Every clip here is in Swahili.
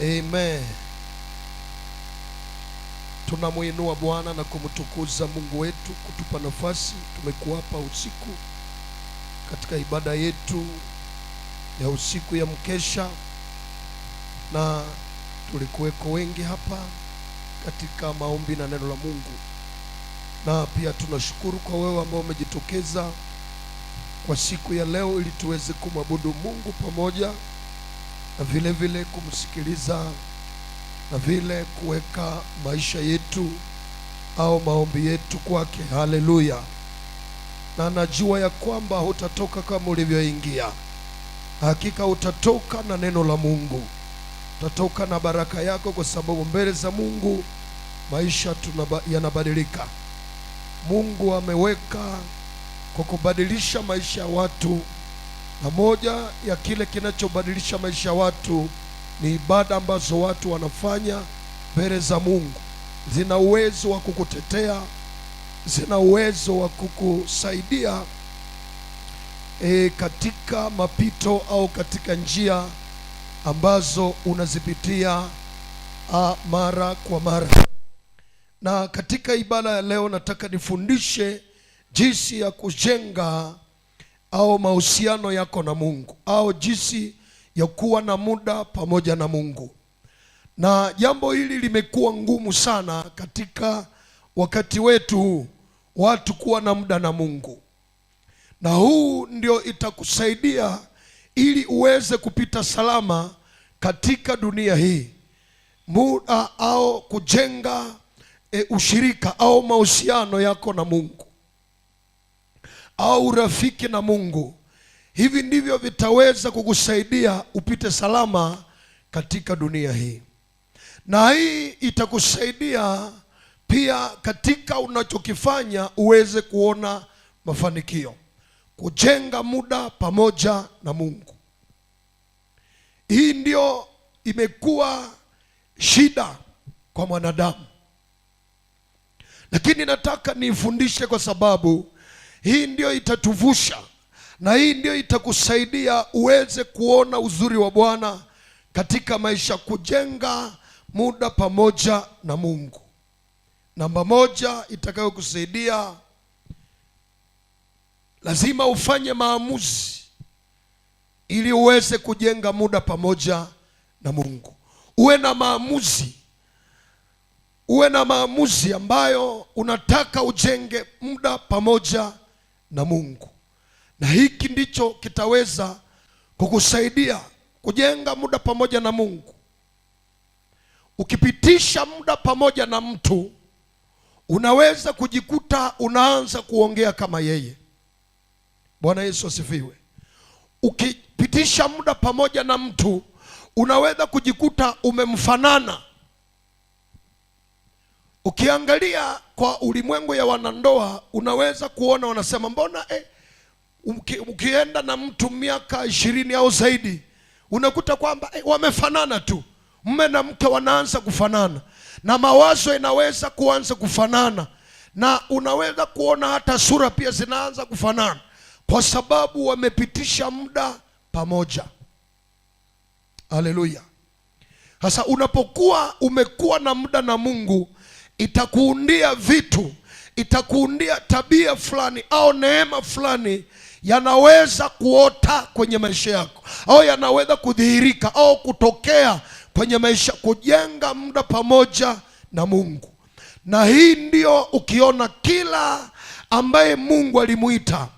Amen. Tunamuinua Bwana na kumtukuza Mungu wetu kutupa nafasi. Tumekuwa hapa usiku katika ibada yetu ya usiku ya mkesha, na tulikuweko wengi hapa katika maombi na neno la Mungu, na pia tunashukuru kwa wewe ambao umejitokeza kwa siku ya leo ili tuweze kumwabudu Mungu pamoja na vile vile kumsikiliza na vile kuweka maisha yetu au maombi yetu kwake. Haleluya. Na najua ya kwamba hutatoka kama ulivyoingia. Hakika utatoka na neno la Mungu, utatoka na baraka yako, kwa sababu mbele za Mungu maisha yanabadilika. Mungu ameweka kwa kubadilisha maisha ya watu, na moja ya kile kinachobadilisha maisha ya watu ni ibada ambazo watu wanafanya mbele za Mungu. Zina uwezo wa kukutetea, zina uwezo wa kukusaidia katika mapito au katika njia ambazo unazipitia mara kwa mara. Na katika ibada ya leo nataka nifundishe jinsi ya kujenga au mahusiano yako na Mungu, au jinsi ya kuwa na muda pamoja na Mungu. Na jambo hili limekuwa ngumu sana katika wakati wetu, watu kuwa na muda na Mungu. Na huu ndio itakusaidia ili uweze kupita salama katika dunia hii. Muda au kujenga ushirika au mahusiano yako na Mungu au urafiki na Mungu. Hivi ndivyo vitaweza kukusaidia upite salama katika dunia hii. Na hii itakusaidia pia katika unachokifanya uweze kuona mafanikio. Kujenga muda pamoja na Mungu. Hii ndio imekuwa shida kwa mwanadamu. Lakini nataka nifundishe, kwa sababu hii ndio itatuvusha, na hii ndio itakusaidia uweze kuona uzuri wa Bwana katika maisha. Kujenga muda pamoja na Mungu. Namba moja itakayokusaidia, lazima ufanye maamuzi ili uweze kujenga muda pamoja na Mungu. Uwe na maamuzi ambayo unataka ujenge muda pamoja na Mungu. Na hiki ndicho kitaweza kukusaidia kujenga muda pamoja na Mungu. Ukipitisha muda pamoja na mtu, unaweza kujikuta unaanza kuongea kama yeye. Bwana Yesu asifiwe. Ukipitisha muda pamoja na mtu, unaweza kujikuta umemfanana. Ukiangalia kwa ulimwengu ya wanandoa, unaweza kuona wanasema mbona ukienda na mtu miaka 20 au zaidi, unakuta kwamba wamefanana tu. Mume na mke wanaanza kufanana, na mawazo inaweza kuanza kufanana, na unaweza kuona hata sura pia zinaanza kufanana, kwa sababu wamepitisha muda pamoja. Haleluya. Sasa unapokuwa umekuwa na muda na Mungu, itakuundia vitu, itakuundia tabia fulani au neema fulani, yanaweza kuota kwenye maisha yako, au yanaweza kudhihirika au kutokea kwenye maisha. Kujenga muda pamoja na Mungu. Na hii ndio ukiona kila ambaye Mungu alimuita,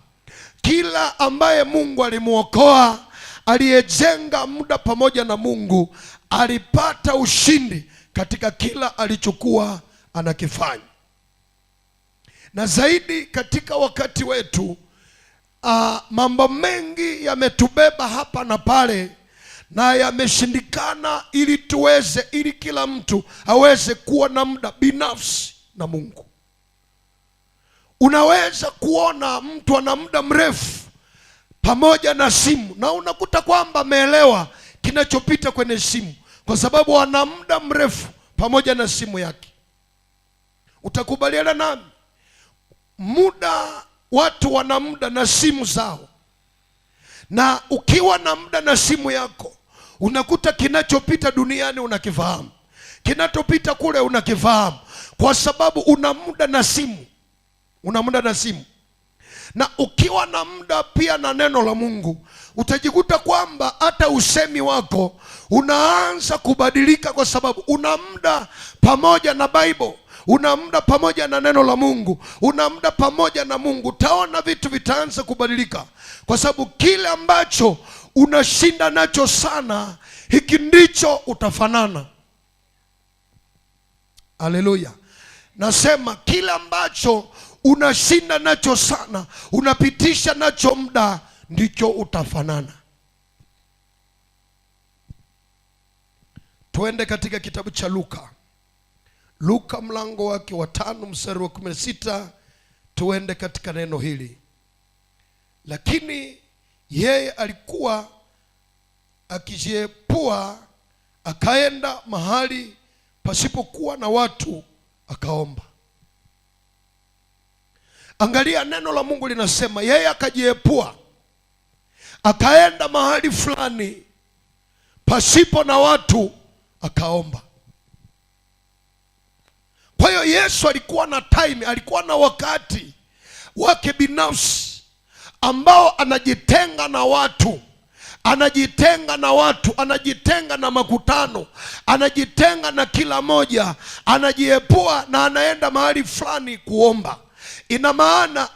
kila ambaye Mungu alimuokoa, aliyejenga muda pamoja na Mungu, alipata ushindi katika kila alichokuwa anakifanya. Na zaidi katika wakati wetu, mambo mengi yametubeba hapa na pale, na yameshindikana ili kila mtu aweze kuwa na muda binafsi na Mungu. Unaweza kuona mtu ana muda mrefu pamoja na simu, na unakuta kwamba ameelewa kinachopita kwenye simu, kwa sababu ana muda mrefu pamoja na simu yake. Utakubaliana nami? Watu wana muda na simu zao. Na ukiwa na muda na simu yako, unakuta kinachopita duniani unakifahamu, kinachopita kule unakifahamu, kwa sababu una muda na simu, una muda na simu. Na ukiwa na muda pia na neno la Mungu, utajikuta kwamba hata usemi wako unaanza kubadilika, kwa sababu una muda pamoja na Bible, una muda pamoja na neno la Mungu, una muda pamoja na Mungu. Utaona vitu vitaanza kubadilika, kwa sababu kile ambacho unashinda nacho sana, hiki ndicho utafanana. Haleluya. Nasema kile ambacho unashinda nacho sana, unapitisha nacho muda, ndicho utafanana. Tuende katika kitabu cha Luka mlango wake wa 5 mstari wa 16. Tuende katika neno hili. Lakini yeye alikuwa akijiepua, akaenda mahali pasipokuwa na watu, akaomba. Angalia, neno la Mungu linasema yeye akajiepua, akaenda mahali fulani pasipo na watu, akaomba. Kwa hiyo Yesu alikuwa na time, alikuwa na wakati wake binafsi ambao anajitenga na watu, anajitenga na watu, anajitenga na makutano, anajitenga na kila moja, anajiepua na anaenda mahali fulani kuomba. Ina maana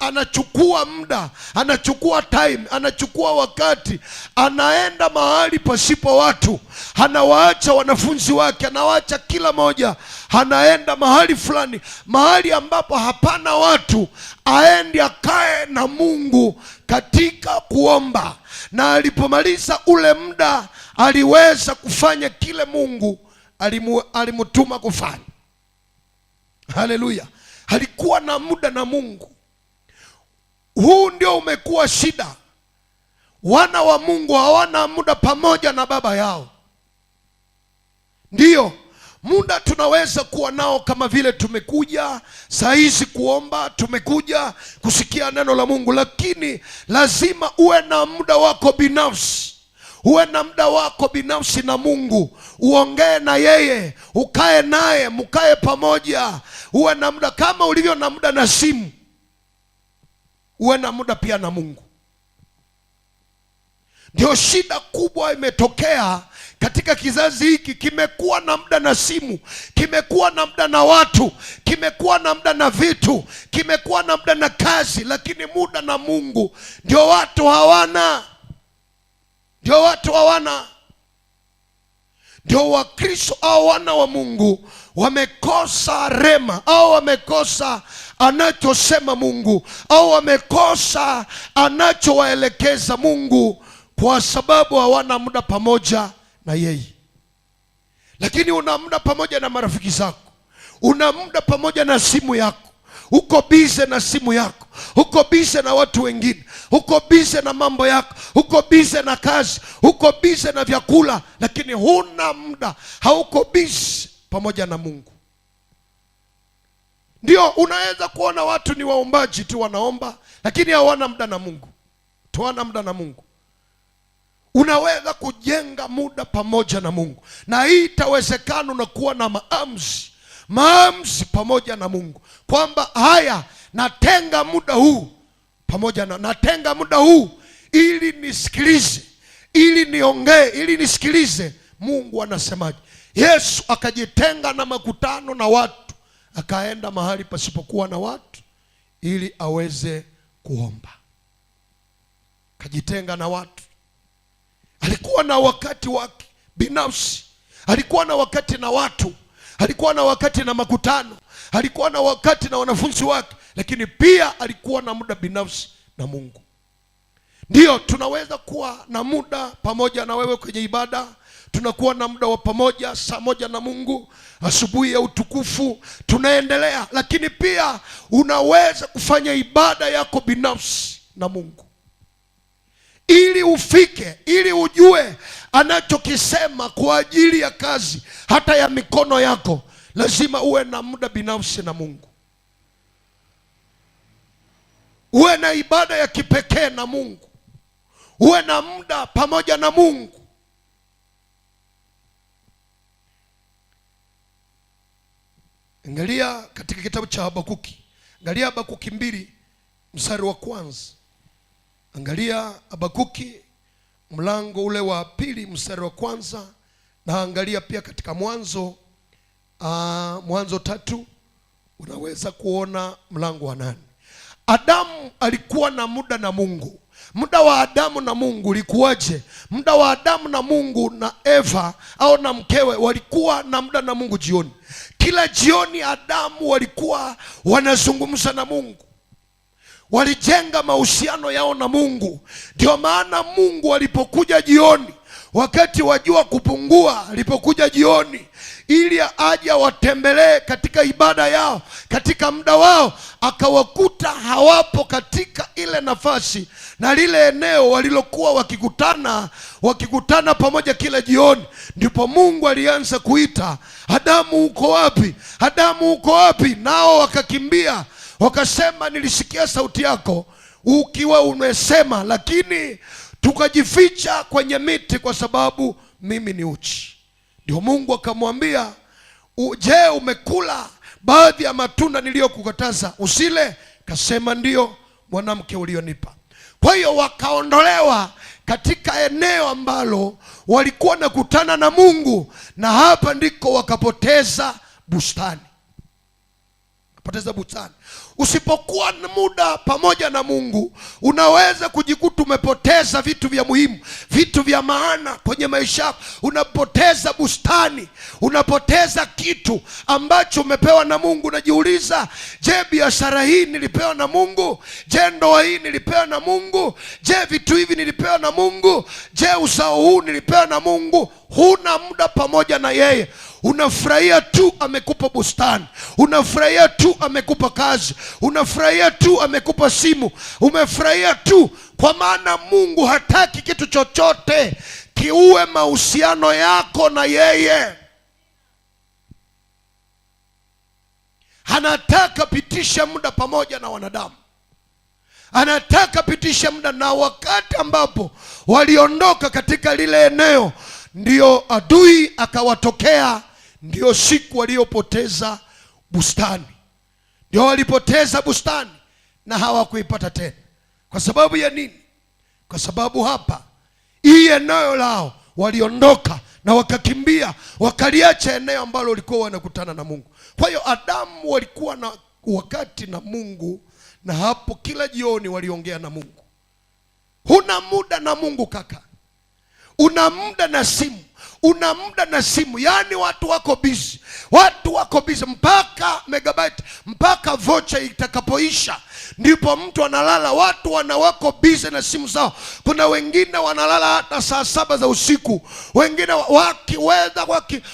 anachukua muda, anachukua time, anachukua wakati, anaenda mahali pasipo watu, anawaacha wanafunzi wake, anawaacha kila moja, anaenda mahali fulani, mahali ambapo hapana watu, aende akae na Mungu katika kuomba. Na alipomaliza ule muda, aliweza kufanya kile Mungu alimutuma kufanya. Haleluya. Alikuwa na muda na Mungu. Huu ndio umekuwa shida. Wana wa Mungu hawana muda pamoja na baba yao. Ndiyo, muda tunaweza kuwa nao, kama vile tumekuja saa hizi kuomba, tumekuja kusikia neno la Mungu, lakini lazima uwe na muda wako binafsi. Uwe na muda wako binafsi na Mungu, uongee na yeye, ukae naye, mkae pamoja. Uwe na muda kama ulivyo na muda na simu, uwe na muda pia na Mungu. Ndio shida kubwa imetokea katika kizazi hiki. Kimekuwa na muda na simu, kimekuwa na muda na watu, kimekuwa na muda na vitu, kimekuwa na muda na kazi, lakini muda na Mungu ndio watu hawana. Ndio watu hawana. Ndio Wakristo au wana wa Mungu wamekosa rema, au wamekosa anachosema Mungu, au wamekosa anachowaelekeza Mungu, kwa sababu hawana muda pamoja na yeye. Lakini una muda pamoja na marafiki zako, una muda pamoja na simu yako. Uko bize na simu yako, uko bize na watu wengine, uko bize na mambo yako, uko bize na kazi, uko bize na vyakula, lakini huna muda, hauko bize pamoja na Mungu. Ndio unaweza kuona watu ni waombaji tu, wanaomba, lakini hawana muda na Mungu. Tuana muda na Mungu. Unaweza kujenga muda pamoja na Mungu, na hii itawezekana unakuwa na maamuzi pamoja na Mungu, kwamba haya, natenga muda huu pamoja na, natenga muda huu ili nisikilize, ili niongee, ili nisikilize Mungu anasemaje. Yesu akajitenga na makutano na watu, akaenda mahali pasipokuwa na watu ili aweze kuomba. Akajitenga na watu. Alikuwa na wakati wake binafsi, alikuwa na wakati na watu, alikuwa na wakati na makutano, alikuwa na wakati na wanafunzi wake, lakini pia alikuwa na muda binafsi na Mungu. Ndiyo, tunaweza kuwa na muda pamoja na wewe kwenye ibada, tunakuwa na muda wa pamoja saa moja na Mungu, asubuhi ya utukufu tunaendelea, lakini pia unaweza kufanya ibada yako binafsi na Mungu, ili ufike, ili ujue anachokisema kwa ajili ya kazi hata ya mikono yako. Lazima uwe na muda binafsi na Mungu, uwe na ibada ya kipekee na Mungu, uwe na muda pamoja na Mungu. Angalia katika kitabu cha Habakuki. Angalia Habakuki 2 mstari wa kwanza. Angalia Habakuki mlango ule wa 2 mstari wa kwanza, na angalia pia katika Mwanzo 3 unaweza kuona mlango wa 8. Adamu alikuwa na muda na Mungu. Muda wa Adamu na Mungu ulikuwaje? Muda wa Adamu na Mungu na Eva au na mkewe walikuwa na muda na Mungu jioni. Kila jioni Adamu walikuwa wanazungumza na Mungu. Walijenga mahusiano yao na Mungu. Ndio maana Mungu alipokuja jioni, wakati wa jua kupungua, alipokuja jioni ili aje watembelee katika ibada yao, katika muda wao, akawakuta hawapo katika ile nafasi na lile eneo walilokuwa wakikutana pamoja kila jioni. Ndipo Mungu alianza kuita, Adamu uko wapi? Adamu uko wapi? Nao wakakimbia wakasema, nilisikia sauti yako ukiwa umesema, lakini tukajificha kwenye miti kwa sababu mimi ni uchi. Ndio Mungu akamwambia, je, umekula baadhi ya matunda niliyokukataza usile? Kasema ndio, mwanamke ulionipa. Kwa hiyo wakaondolewa katika eneo ambalo walikuwa nakutana na Mungu, na hapa ndiko wakapoteza bustani. Usipokuwa na muda pamoja na Mungu, unaweza kujikuta umepoteza vitu vya muhimu, vitu vya maana kwenye maisha yako. Unapoteza bustani, unapoteza kitu ambacho umepewa na Mungu. Unajiuliza, je, biashara hii nilipewa na Mungu? Je, ndoa hii nilipewa na Mungu? Je, vitu hivi nilipewa na Mungu? Je, uzao huu nilipewa na Mungu? Huna muda pamoja na yeye. Unafurahia tu amekupa bustani, unafurahia tu amekupa kazi, unafurahia tu amekupa simu, umefurahia tu, kwa maana Mungu hataki kitu chochote kiue mahusiano yako na yeye. Anataka pitisha muda pamoja na wanadamu, anataka pitisha muda. Na wakati ambapo waliondoka katika lile eneo, ndio adui akawatokea. Ndio siku waliopoteza bustani, ndio walipoteza bustani na hawakuipata tena. Kwa sababu ya nini? Kwa sababu hapa hii eneo lao waliondoka na wakakimbia, wakaliacha eneo ambalo walikuwa wanakutana na Mungu. Kwa hiyo Adamu walikuwa na wakati na Mungu, na hapo kila jioni waliongea na Mungu. Huna muda na Mungu kaka, una muda na simu, una muda na simu. Yaani watu wako busy, mpaka megabyte, mpaka vocha itakapoisha ndipo mtu analala. Watu wako busy na simu zao. Kuna wengine wanalala hata saa 7 za usiku, wengine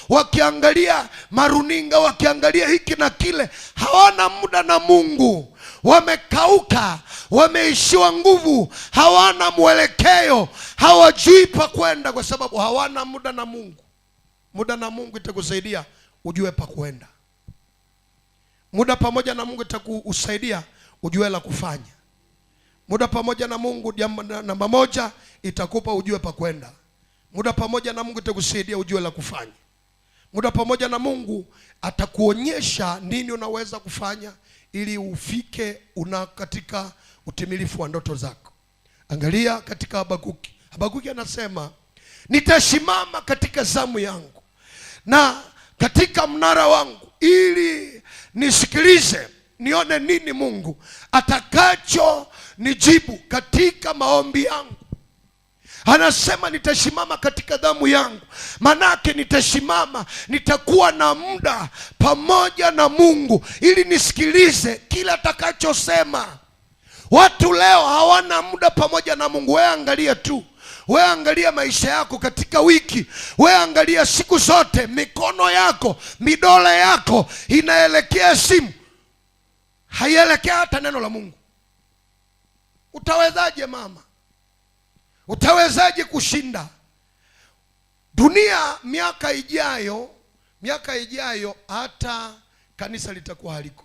wakiangalia maruninga, wakiangalia hiki na kile. Hawana muda na Mungu. Wamekauka, wameishiwa nguvu, hawana mwelekeo, hawajui pa kwenda, kwa sababu hawana muda na Mungu. Muda na Mungu itakusaidia ujue pa kwenda. Muda pamoja na Mungu itakusaidia ujue la kufanya. Muda pamoja na Mungu, namba 1, itakupa ujue pa kwenda. Muda pamoja na Mungu itakusaidia ujue la kufanya. Muda pamoja na Mungu atakuonyesha nini unaweza kufanya ili ufike katika utimilifu wa ndoto zako. Angalia katika Habakuki. Habakuki anasema, nitasimama katika zamu yangu na katika mnara wangu, ili nisikilize nione nini Mungu atakacho nijibu katika maombi yangu. Anasema nitasimama katika damu yangu, manake nitasimama, nitakuwa na muda pamoja na Mungu ili nisikilize kila atakachosema. Watu leo hawana muda pamoja na Mungu. Wewe angalia tu, wewe angalia maisha yako katika wiki, wewe angalia siku zote, mikono yako, midole yako inaelekea simu, haielekea hata neno la Mungu. Utawezaje mama? Utawezaje kushinda dunia? Miaka ijayo hata kanisa litakuwa haliko,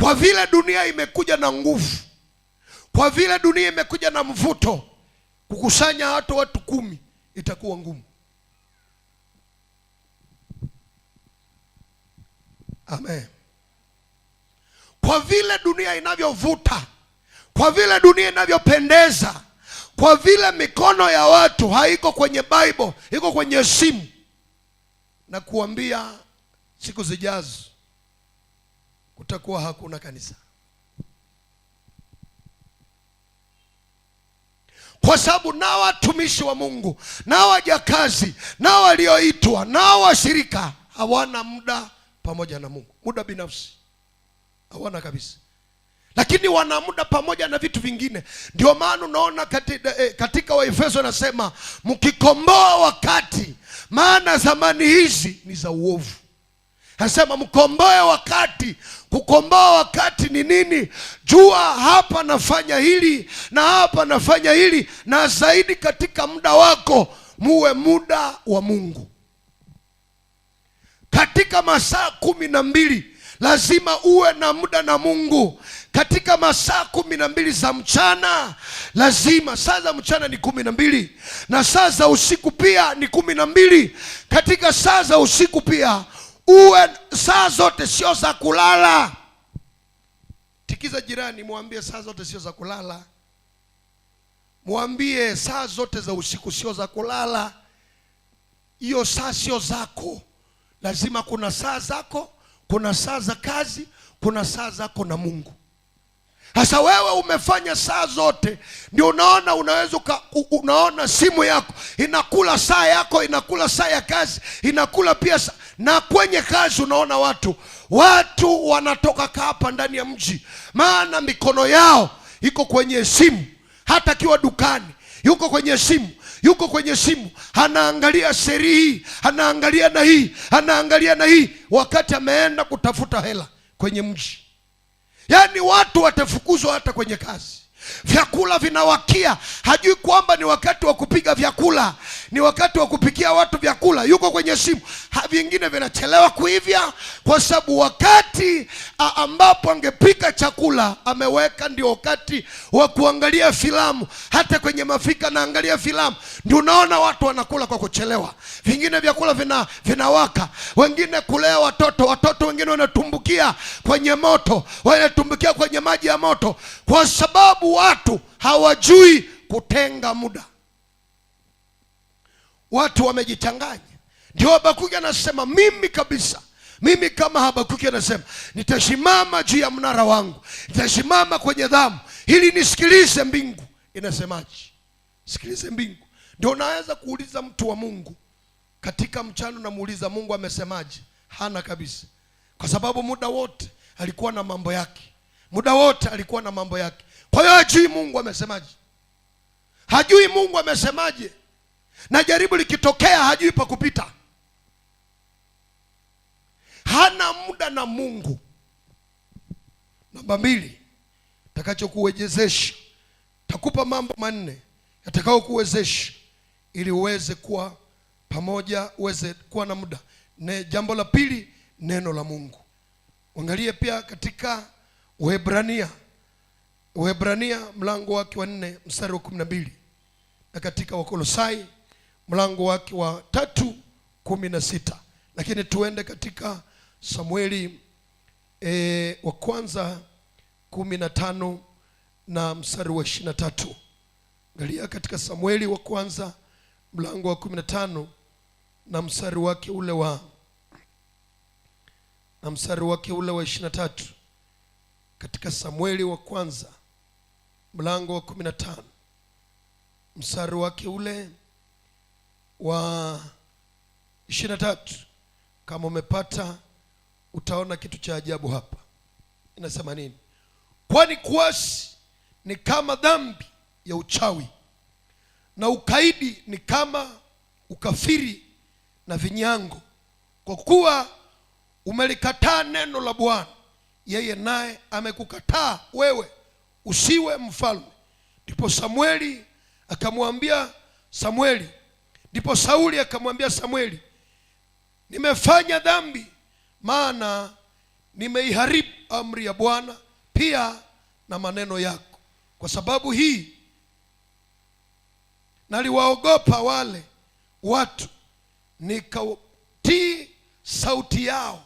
kwa vile dunia imekuja na nguvu, kwa vile dunia imekuja na mvuto. Kukusanya hata watu 10 itakuwa ngumu. Amen. Kwa vile dunia inavyovuta, kwa vile dunia inavyopendeza, kwa vile mikono ya watu haiko kwenye Bible, iko kwenye simu, na kuambia siku zijazo kutakuwa hakuna kanisa. Kwa sababu na watumishi wa Mungu, na wajakazi, na walioitwa, na washirika hawana muda pamoja na Mungu. Muda binafsi hawana kabisa, lakini wana muda pamoja na vitu vingine. Ndio maana unaona katika Waefeso anasema mkikomboa wakati, maana zamani hizi ni za uovu. Anasema mkomboe wakati. Kukomboa wakati ni nini? Jua hapa nafanya hili na hapa nafanya hili, na zaidi katika muda wako muwe muda wa Mungu. Katika masaa 12 lazima uwe na muda na Mungu. Katika masaa 12 za mchana lazima, saa za mchana ni 12 na saa za usiku pia ni 12. Katika saa za usiku pia uwe saa zote sio za kulala. Tikiza jirani, mwambie saa zote sio za kulala. Mwambie saa zote za usiku sio za kulala. Hiyo saa sio zako. Lazima kuna saa zako, kuna saa za kazi, kuna saa zako na Mungu. Sasa wewe umefanya saa zote, ndio unaona unaweza unaona simu yako inakula saa yako, inakula saa ya kazi, inakula pia saa. Na kwenye kazi unaona watu wanatoka hapa ndani ya mji, maana mikono yao iko kwenye simu. Hata akiwa dukani yuko kwenye simu, yuko kwenye simu, anaangalia seri hii, anaangalia na hii, anaangalia na hii, wakati ameenda kutafuta hela kwenye mji. Yaani watu watafukuzwa hata kwenye kazi. Vyakula vinawakia, hajui kwamba ni wakati wa kupiga vyakula, ni wakati wa kupikia watu vyakula, yuko kwenye simu. Vingine vinachelewa kuivya kwa sababu wakati ambapo angepika chakula ameweka ndio wakati wa kuangalia filamu. Hata kwenye mafika naangalia filamu, ndio unaona watu wanakula kwa kuchelewa. Vingine vyakula vinawaka, wengine kulea watoto wengine wanatumbukia kwenye moto, wanatumbukia kwenye maji ya moto, kwa sababu watu hawajui kutenga muda. Watu wamejichanganya. Ndio Habakuki anasema, mimi kama Habakuki anasema, nitasimama juu ya mnara wangu, nitasimama kwenye dhamu ili nisikilize mbingu inasemaje. Sikilize mbingu. Ndio unaweza kuuliza mtu wa Mungu katika mchana, na muuliza Mungu amesemaje? Hana kabisa, kwa sababu muda wote alikuwa na mambo yake, muda wote alikuwa na mambo yake. Kwa hiyo hajui Mungu amesemaje, hajui Mungu amesemaje, na jaribu likitokea hajui pa kupita. Hana muda na Mungu. Namba 2, takachokuwezesha, takupa mambo 4 yatakao kuwezesha ili uweze kuwa pamoja, uweze kuwa na muda. Jambo la pili, neno la Mungu. Angalie pia katika Waebrania mlango wake wa 4 mstari wa 12, na katika Wakolosai mlango wake wa 3:16. Lakini tuende katika Samueli wa kwanza 15 na mstari wa 23. Angalia katika Samueli wa kwanza mlango wa 15 na mstari wake ule wa 23. Katika Samueli wa kwanza mlango wa 15 mstari wake ule wa 23. Kama umepata utaona kitu cha ajabu hapa. Inasema nini? Kwani kuasi ni kama dhambi ya uchawi, na ukaidi ni kama ukafiri na vinyango. Kwa kuwa umelikataa neno la Bwana, yeye naye amekukataa wewe usiwe mfalme. Ndipo Samueli akamwambia Samueli, ndipo Sauli akamwambia Samueli, nimefanya dhambi, maana nimeiharibu amri ya Bwana pia na maneno yako. Kwa sababu hii naliwaogopa wale watu, nikatii sauti yao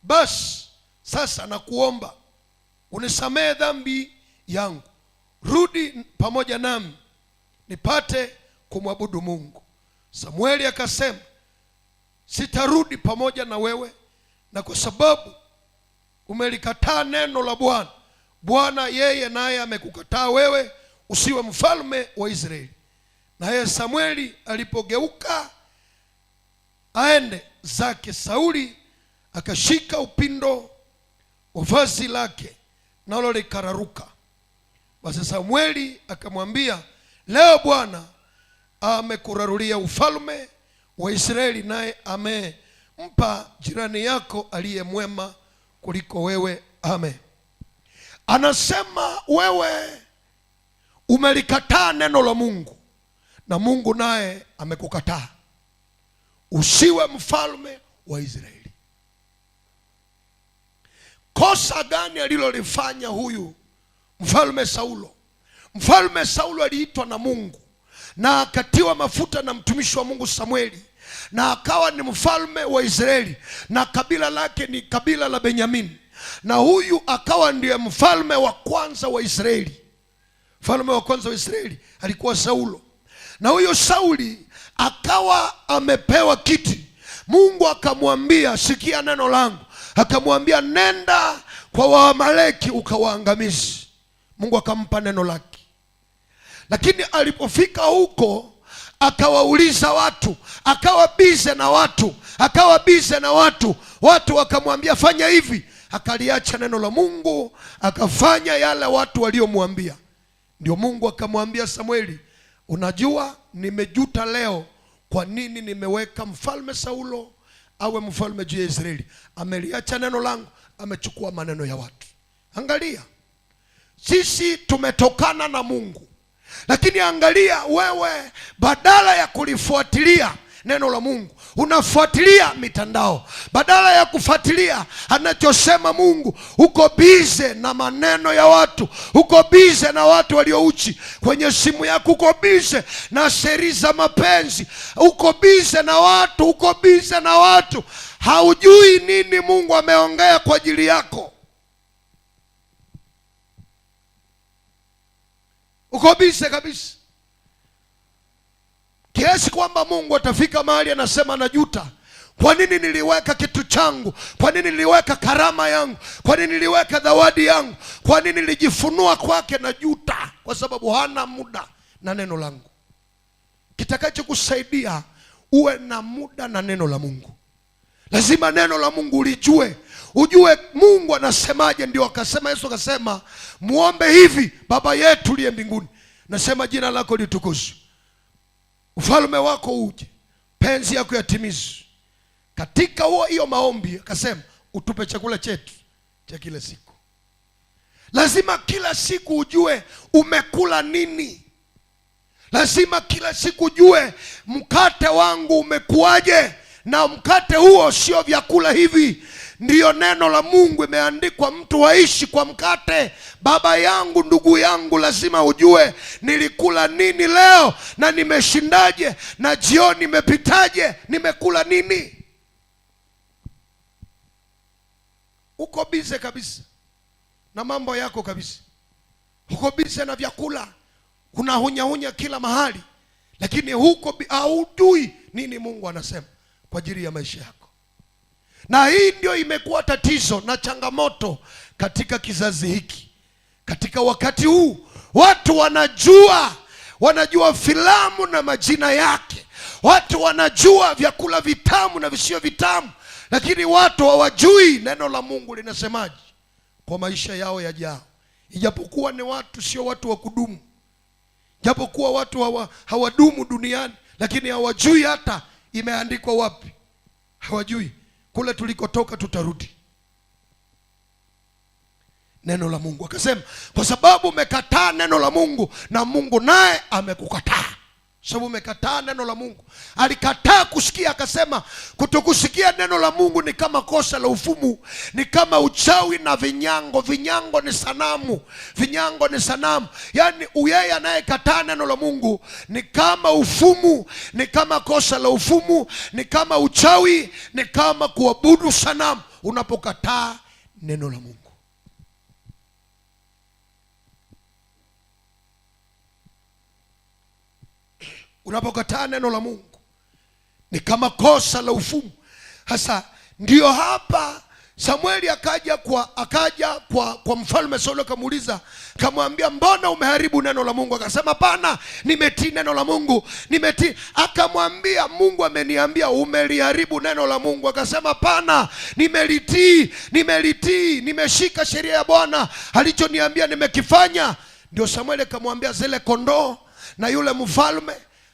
basi sasa nakuomba unisamehe dhambi yangu, rudi pamoja nami nipate kumwabudu Mungu. Samueli akasema, sitarudi pamoja na wewe, na kwa sababu umelikataa neno la Bwana, Bwana yeye naye amekukataa wewe usiwe mfalme wa Israeli. Naye Samueli alipogeuka aende zake, Sauli akashika upindo wa vazi lake, nalo likararuka. Basi Samueli akamwambia, leo Bwana amekurarulia ufalme wa Israeli, naye amempa jirani yako aliye mwema kuliko wewe. Amen. Anasema wewe umelikataa neno la Mungu, na Mungu naye amekukataa usiwe mfalme wa Israeli. Kosa gani alilolifanya huyu mfalme Saulo? Mfalme Saulo aliitwa na Mungu na akatiwa mafuta na mtumishi wa Mungu Samueli, na akawa ni mfalme wa Israeli, na kabila lake ni kabila la Benyamini, na huyu akawa ndiye mfalme wa kwanza wa Israeli. Mfalme wa kwanza wa Israeli alikuwa Saulo, na huyo Sauli akawa amepewa kiti. Mungu akamwambia, sikia neno langu, akamwambia nenda kwa Waamaleki ukawaangamize. Mungu akampa neno lake, lakini alipofika huko akawauliza watu, akawa bize na watu, watu wakamwambia fanya hivi, akaliacha neno la Mungu akafanya yale watu waliomwambia. Ndio Mungu akamwambia Samueli, unajua nimejuta leo kwa nini nimeweka mfalme Saulo awe mfalme juu ya Israeli. Ameliacha neno langu, amechukua maneno ya watu. Angalia, sisi tumetokana na Mungu, lakini angalia wewe, badala ya kulifuatilia neno la Mungu unafuatilia mitandao. Badala ya kufuatilia anachosema Mungu, uko bize na maneno ya watu, uko bize na watu waliouchi kwenye simu yako, uko bize na seri za mapenzi, uko bize na watu, haujui nini Mungu ameongea kwa ajili yako. Uko bize kabisa, kiasi kwamba Mungu atafika mahali anasema najuta. Kwa nini niliweka kitu changu? Kwa nini niliweka karama yangu? Kwa nini niliweka zawadi yangu? Kwa nini nilijifunua kwake? Najuta kwa sababu hana muda na neno langu. Kitakachokusaidia uwe na muda na neno la Mungu, lazima neno la Mungu ujue Mungu anasemaje. Ndio akasema, Yesu akasema, muombe hivi: Baba yetu uliye mbinguni, nasema jina lako litukuzwe, ufalme wako uje, penzi yako yatimizwe. Katika hiyo maombi akasema, utupe chakula chetu cha kila siku. Lazima kila siku ujue umekula nini. Lazima kila siku ujue mkate wangu umekuaje, na mkate huo sio vyakula hivi. Ndiyo neno la Mungu imeandikwa, mtu waishi kwa mkate. Baba yangu, ndugu yangu, lazima ujue nilikula nini leo na nimeshindaje, na jioni imepitaje, nimekula nini. Uko bize kabisa na mambo yako kabisa, uko bize na vyakula, unahunya kila mahali, lakini huko haujui nini Mungu anasema kwa ajili ya maisha yako. Na hii ndio imekuwa tatizo na changamoto katika kizazi hiki. Katika wakati huu watu wanajua filamu na majina yake, watu wanajua vyakula vitamu na visio vitamu, lakini watu hawajui neno la Mungu linasemaje kwa maisha yao yajao. Ijapokuwa ni watu, sio watu wa kudumu, ijapokuwa watu hawadumu duniani, lakini hawajui hata imeandikwa wapi. Hawajui kule tulikotoka tutarudi. Neno la Mungu akasema, kwa sababu umekataa neno la Mungu, na Mungu naye amekukataa. Sababu umekataa neno la Mungu. Alikataa kusikia, akasema kutokusikia neno la Mungu ni kama kosa la ufumu, ni kama uchawi na vinyango. Vinyango ni sanamu. Yaani yeye anayekataa neno la Mungu ni kama ufumu, ni kama kosa la ufumu, ni kama uchawi, ni kama kuabudu sanamu. unapokataa neno la Mungu. Unapokataa neno la Mungu ni kama kosa la ufumu. Hasa ndio hapa Samueli akaja kwa mfalme Sauli, akamuuliza, akamwambia, mbona umeharibu neno la Mungu? Akasema, pana, nimetii neno la Mungu, nimetii. Akamwambia, Mungu ameniambia umeliharibu neno la Mungu. Akasema, pana, nimelitii, nimeshika sheria ya Bwana, alichoniambia nimekifanya. Ndio Samueli akamwambia zile kondoo na yule mfalme,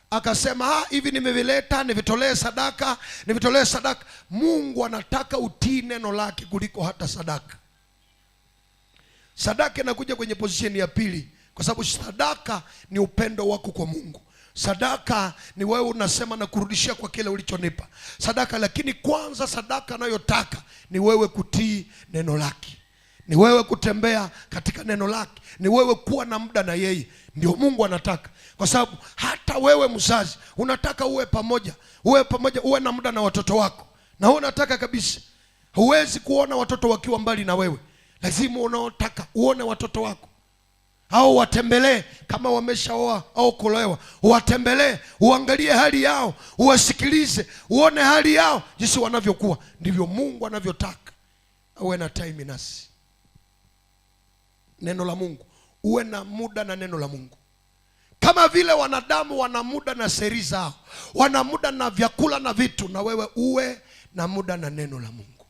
akasema, hivi nimevileta nivitolee sadaka. Mungu anataka utii neno lake kuliko hata sadaka. Sadaka inakuja kwenye position ya pili, kwa sababu sadaka ni upendo wako kwa Mungu. Sadaka ni wewe unasema na kurudishia kwa kile ulichonipa sadaka. Lakini kwanza sadaka anayotaka ni wewe kutii neno lake, ni wewe kutembea katika neno lake, ni wewe kuwa na muda na yeye. Ndio Mungu anataka, kwa sababu hata wewe mzazi unataka uwe pamoja, uwe na muda na watoto wako. Na wewe unataka kabisa, huwezi kuona watoto wakiwa mbali na wewe. Lazima unaotaka uone watoto wako, au watembelee kama wameshaoa au kuolewa, uwatembelee, uangalie hali yao, uwasikilize, uone hali yao jinsi wanavyokuwa. Ndivyo Mungu anavyotaka uwe na time nasi neno la Mungu, uwe na muda na neno la Mungu. Kama vile wanadamu wana muda na seri zao, wana muda na vyakula na vitu, na wewe uwe na muda na neno la Mungu.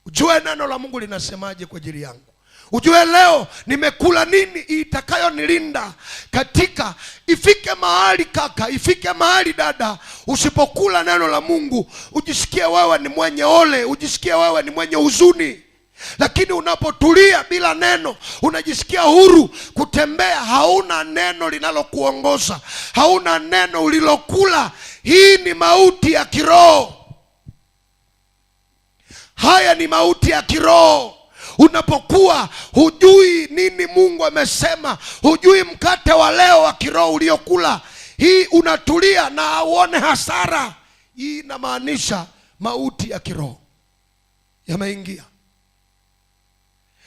Ujue neno la Mungu linasemaje kwa ajili yangu. Ujue leo nimekula nini itakayonilinda katika, ifike mahali kaka, ifike mahali dada, usipokula neno la Mungu ujisikie wewe ni mwenye ole, ujisikie wewe ni mwenye huzuni. Lakini unapotulia bila neno, unajisikia huru kutembea. Hauna neno linalokuongoza, hauna neno ulilokula. Hii ni mauti ya kiroho. Haya ni mauti ya kiroho. Unapokuwa hujui nini Mungu amesema, hujui mkate wa leo wa kiroho uliokula, hii unatulia na uone hasara. Hii inamaanisha mauti ya kiroho yameingia.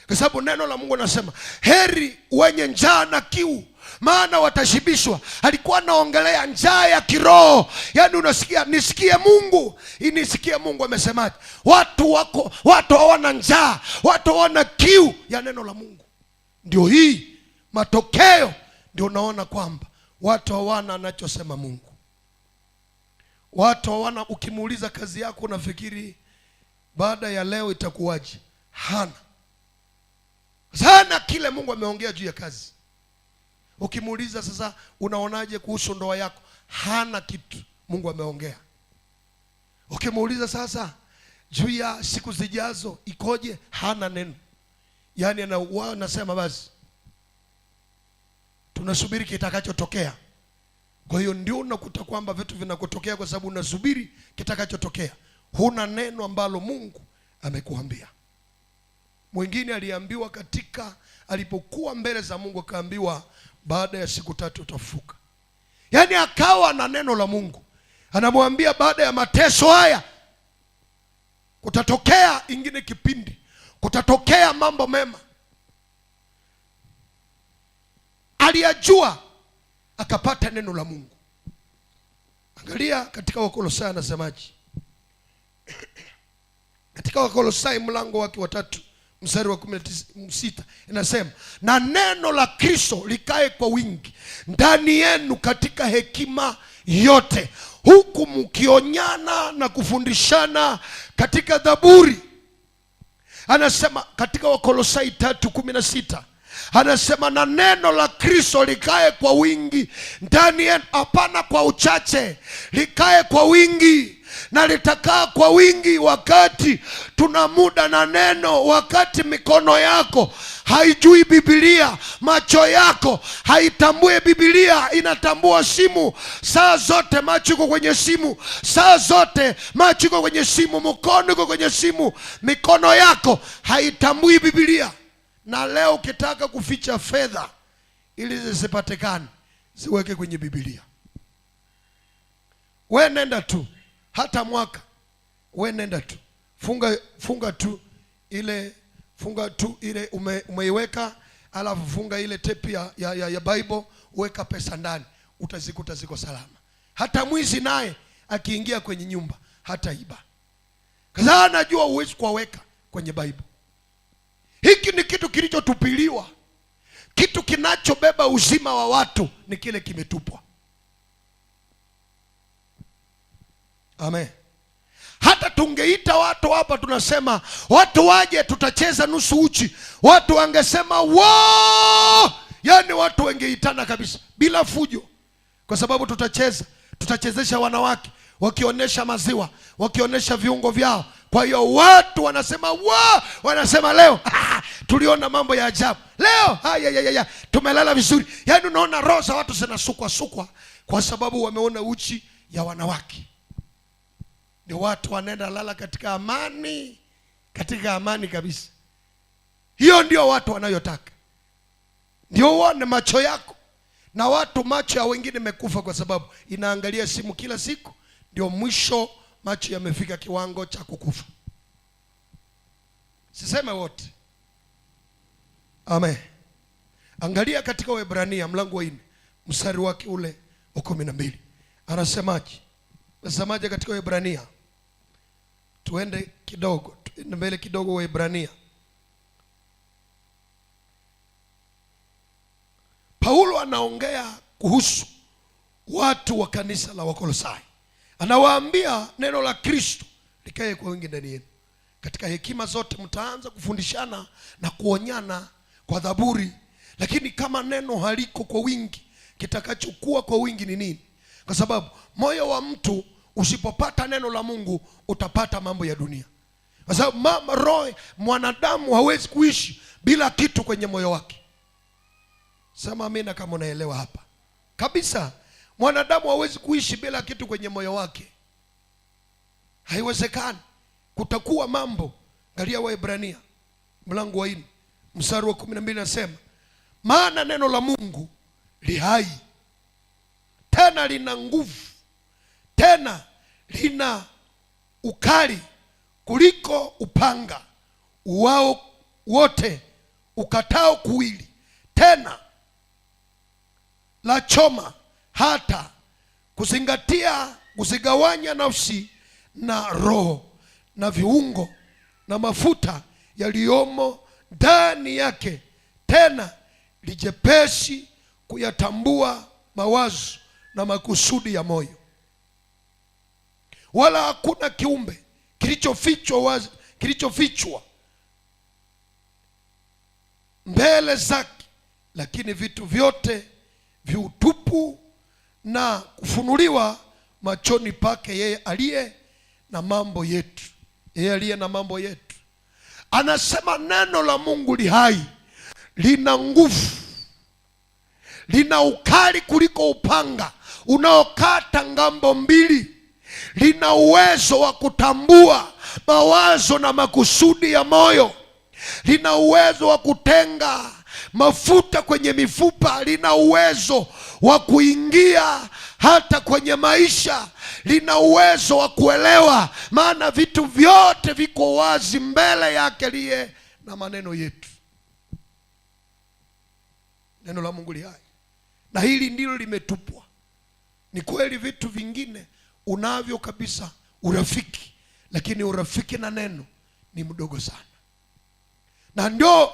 Kwa sababu neno la Mungu nasema, heri wenye njaa na kiu, maana watashibishwa. Alikuwa anaongelea njaa ya kiroho. Yaani unasikia, nisikie Mungu, nisikie Mungu amesemaje. Watu hawana njaa, watu hawana kiu ya neno la Mungu. Ndio hii matokeo, ndio unaona kwamba watu hawana anachosema Mungu. Watu hawana, ukimuuliza kazi yako unafikiri baada ya leo itakuwaje, hana sana kile Mungu ameongea juu ya kazi. Ukimuuliza sasa unaonaje kuhusu ndoa yako, hana kitu Mungu ameongea. Ukimuuliza sasa juu ya siku zijazo ikoje, hana neno. Yaani anasema basi tunasubiri kitakachotokea. Kwa hiyo ndio unakuta kwamba vitu vinakutokea kwa sababu unasubiri kitakachotokea. Huna neno ambalo Mungu amekuambia. Mwingine aliambiwa alipokuwa mbele za Mungu, akaambiwa baada ya siku 3 utafufuka. Yaani akawa na neno la Mungu, anamwambia baada ya mateso haya kutatokea ingine kipindi, kutatokea mambo mema. Aliyajua, akapata neno la Mungu. Angalia katika Wakolosai anasemaje. Katika Wakolosai mlango wake wa 3 mstari wa 16 inasema, na neno la Kristo likae kwa wingi ndani yenu katika hekima yote, huku mkionyana na kufundishana katika zaburi. Anasema katika Wakolosai 3:16 anasema, na neno la Kristo likae kwa wingi ndani yenu, hapana kwa uchache, likae kwa wingi. Na litakaa kwa wingi wakati tuna muda na neno, wakati mikono yako haijui Biblia, macho yako haitambui Biblia, inatambua simu. Saa zote macho iko kwenye simu, saa zote macho iko kwenye simu, mkono iko kwenye simu, mikono yako haitambui Biblia. Na leo ukitaka kuficha fedha ili zisipatikane, ziweke kwenye Biblia. We nenda tu, hata mwaka we nenda tu, funga tu ile umeiweka, alafu funga ile tape ya Bible, uweka pesa ndani, utazikuta ziko salama. Hata mwizi naye akiingia kwenye nyumba hata iba, kaza anajua uwezi kuweka kwenye Bible. Hiki ni kitu kilichotupiliwa. Kitu kinachobeba uzima wa watu ni kile kimetupwa. Amen. Hata tungeita watu hapa, tunasema watu waje tutacheza nusu uchi, watu wangesema wow! Yaani watu wengeitana kabisa bila fujo, kwa sababu tutachezesha wanawake wakionyesha maziwa, wakionyesha viungo vyao. Kwa hiyo watu wanasema wow! Wanasema leo tuliona mambo ya ajabu leo, tumelala vizuri. Yaani unaona roho za watu zinasukwa kwa sababu wameona uchi ya wanawake. Ndio watu wanaenda lala katika amani kabisa. Hiyo ndio watu wanayotaka. Ndio uone macho yako, na watu macho ya wengine mekufa kwa sababu inaangalia simu kila siku. Ndio mwisho macho yamefika kiwango cha kukufa. Siseme wote. Amen. Angalia katika Waebrania mlango wa 4 mstari wake ule wa 12. Anasemaje? Nasemaje katika Waebrania? Tuende mbele kidogo. Waebrania, Paulo anaongea kuhusu watu wa kanisa la Wakolosai. Anawaambia neno la Kristo likae kwa wingi ndani yenu, katika hekima zote mtaanza kufundishana na kuonyana kwa zaburi. Lakini kama neno haliko kwa wingi, kitakachokuwa kwa wingi ni nini? Kwa sababu moyo wa mtu usipopata neno la Mungu utapata mambo ya dunia. Kwa sababu roho mwanadamu hawezi kuishi bila kitu kwenye moyo wake. Sema amina kama unaelewa hapa. Kabisa, mwanadamu hawezi kuishi bila kitu kwenye moyo wake. Haiwezekani. Kutakuwa mambo. Angalia Waebrania mlango wa 4 mstari wa 12 nasema, maana neno la Mungu li hai, tena lina nguvu, tena lina ukali kuliko upanga uwao wote ukatao kuwili, tena la choma hata kuzigawanya nafsi na roho na viungo na mafuta yaliyomo ndani yake, tena lijepesi kuyatambua mawazo na makusudi ya moyo. Wala hakuna kiumbe kilichofichwa mbele zake, lakini vitu vyote viutupu na kufunuliwa machoni pake yeye aliye na mambo yetu. Anasema neno la Mungu li hai, lina nguvu, lina ukali kuliko upanga unaokata ngambo mbili, lina uwezo wa kutambua mawazo na makusudi ya moyo, lina uwezo wa kutenga mafuta kwenye mifupa, lina uwezo wa kuingia hata kwenye maisha, lina uwezo wa kuelewa, maana vitu vyote viko wazi mbele yake liye na maneno yetu. Neno la Mungu li hai, na hili ndilo limetupwa. Ni kweli vitu vingine unavyo kabisa urafiki, lakini urafiki na neno ni mdogo sana. Na ndio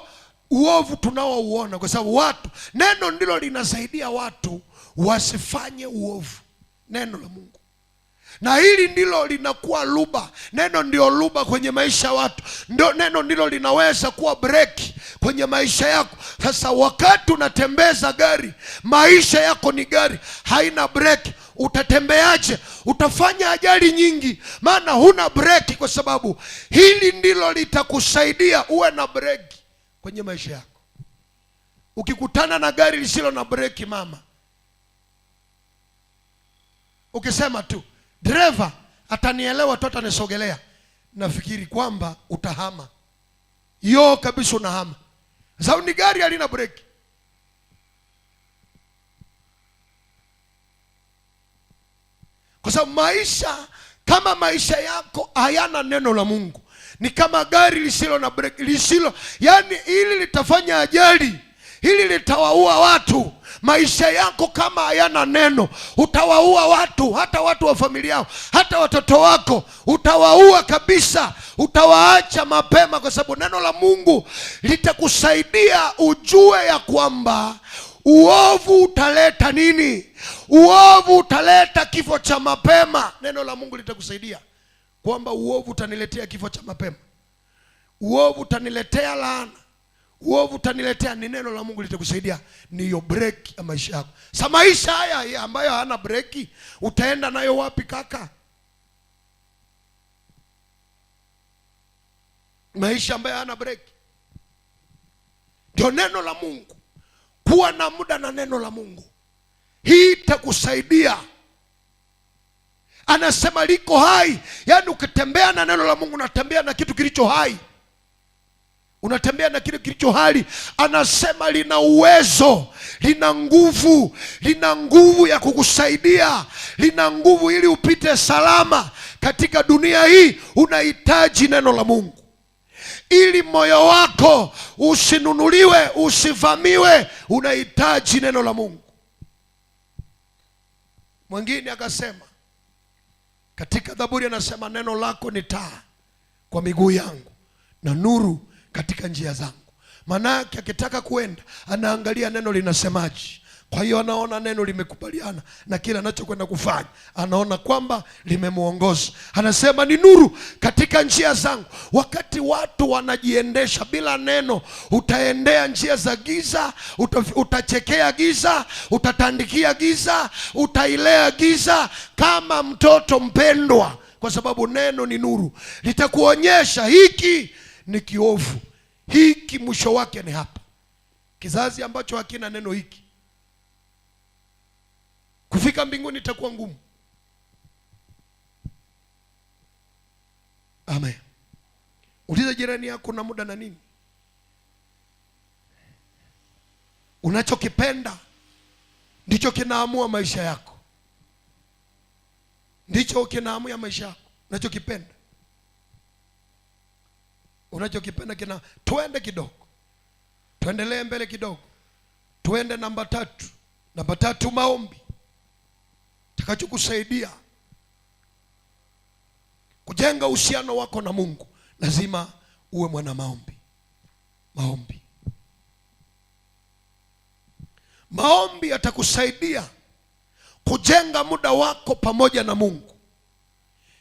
uovu tunaouona, kwa sababu neno ndilo linasaidia watu wasifanye uovu, neno la Mungu. Na hili ndilo linakuwa luba. Neno ndio luba kwenye maisha ya watu. Neno ndilo linaweza kuwa breki kwenye maisha yako. Sasa wakati unatembeza gari, maisha yako ni gari, haina breki, utatembeaje? Utafanya ajali nyingi, maana huna breki. Kwa sababu hili ndilo litakusaidia uwe na breki kwenye maisha yako. Ukikutana na gari lisilo na breki, mama, ukisema tu dereva atanielewa tu, atanisogelea, nafikiri kwamba utahama. Yo kabisa unahama. Sababu ni gari halina breki. Kwa sababu kama maisha yako hayana neno la Mungu, ni kama gari lisilo na breki, yani hili litafanya ajali, hili litawaua watu. Maisha yako kama hayana neno, utawaua watu, hata watu wa familia yao, hata watoto wako utawaua kabisa, utawaacha mapema, kwa sababu neno la Mungu litakusaidia ujue ya kwamba uovu utaleta nini? Uovu utaleta kifo cha mapema. Neno la Mungu litakusaidia kwamba uovu utaniletea kifo cha mapema, uovu utaniletea laana, uovu utaniletea, ni neno la Mungu litakusaidia. Ni hiyo break ya maisha yako. Sa maisha haya ambayo hana breki, utaenda nayo wapi kaka? Maisha ambayo hana breki. Ndio neno la Mungu. Kuwa na muda na neno la Mungu, hii itakusaidia. Anasema liko hai, yani ukitembea na neno la Mungu unatembea na kitu kilicho hai, unatembea na kitu kilicho hai. Anasema lina uwezo, lina nguvu, lina nguvu ya kukusaidia, lina nguvu ili upite salama katika dunia hii. Unahitaji neno la Mungu ili moyo wako usinunuliwe, usivamiwe. Unahitaji neno la Mungu. Mwingine akasema katika Zaburi, anasema neno lako ni taa kwa miguu yangu na nuru katika njia zangu. Manake akitaka kuenda anaangalia neno linasemaje. Kwa hiyo anaona neno limekubaliana na kila anachokwenda kufanya, anaona kwamba limemuongoza. Anasema ni nuru katika njia zangu. Wakati watu wanajiendesha bila neno, utaendea njia za giza, utachekea giza, utatandikia giza, utailea giza kama mtoto mpendwa, kwa sababu neno ni nuru. Litakuonyesha hiki ni kiovu, hiki mwisho wake ni hapa. Kizazi ambacho hakina neno hiki, kufika mbinguni itakuwa ngumu. Amen. Uliza jirani yako na muda na nini? Unachokipenda ndicho kinaamua maisha yako, ndicho kinaamua maisha yako. Unachokipenda, unachokipenda tuende kidogo, tuendelee mbele kidogo, tuende namba 3. Namba 3, maombi. Takachokusaidia kujenga uhusiano wako na Mungu, lazima uwe mwana maombi. Maombi yatakusaidia kujenga muda wako pamoja na Mungu.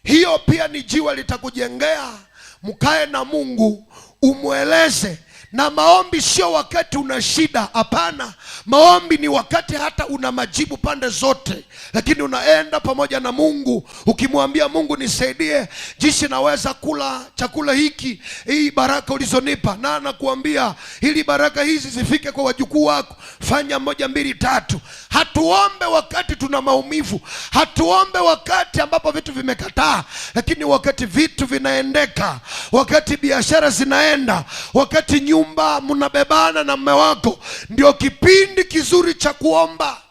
Hiyo pia ni jiwe litakujengea, mkae na Mungu, umweleze. Na maombi sio wakati una shida, hapana. Maombi ni wakati hata una majibu pande zote, lakini unaenda pamoja na Mungu ukimwambia Mungu, nisaidie jinsi naweza kula chakula hiki, hii baraka ulizonipa, na anakuambia ili baraka hizi zifike kwa wajukuu wako, fanya 1 2 3. Hatuombe wakati tuna maumivu, hatuombe wakati ambapo vitu vimekataa, lakini wakati vitu vinaendeka, wakati biashara zinaenda, wakati nyumba mnabebana na mume wako, ndio kipindi kizuri cha kuomba.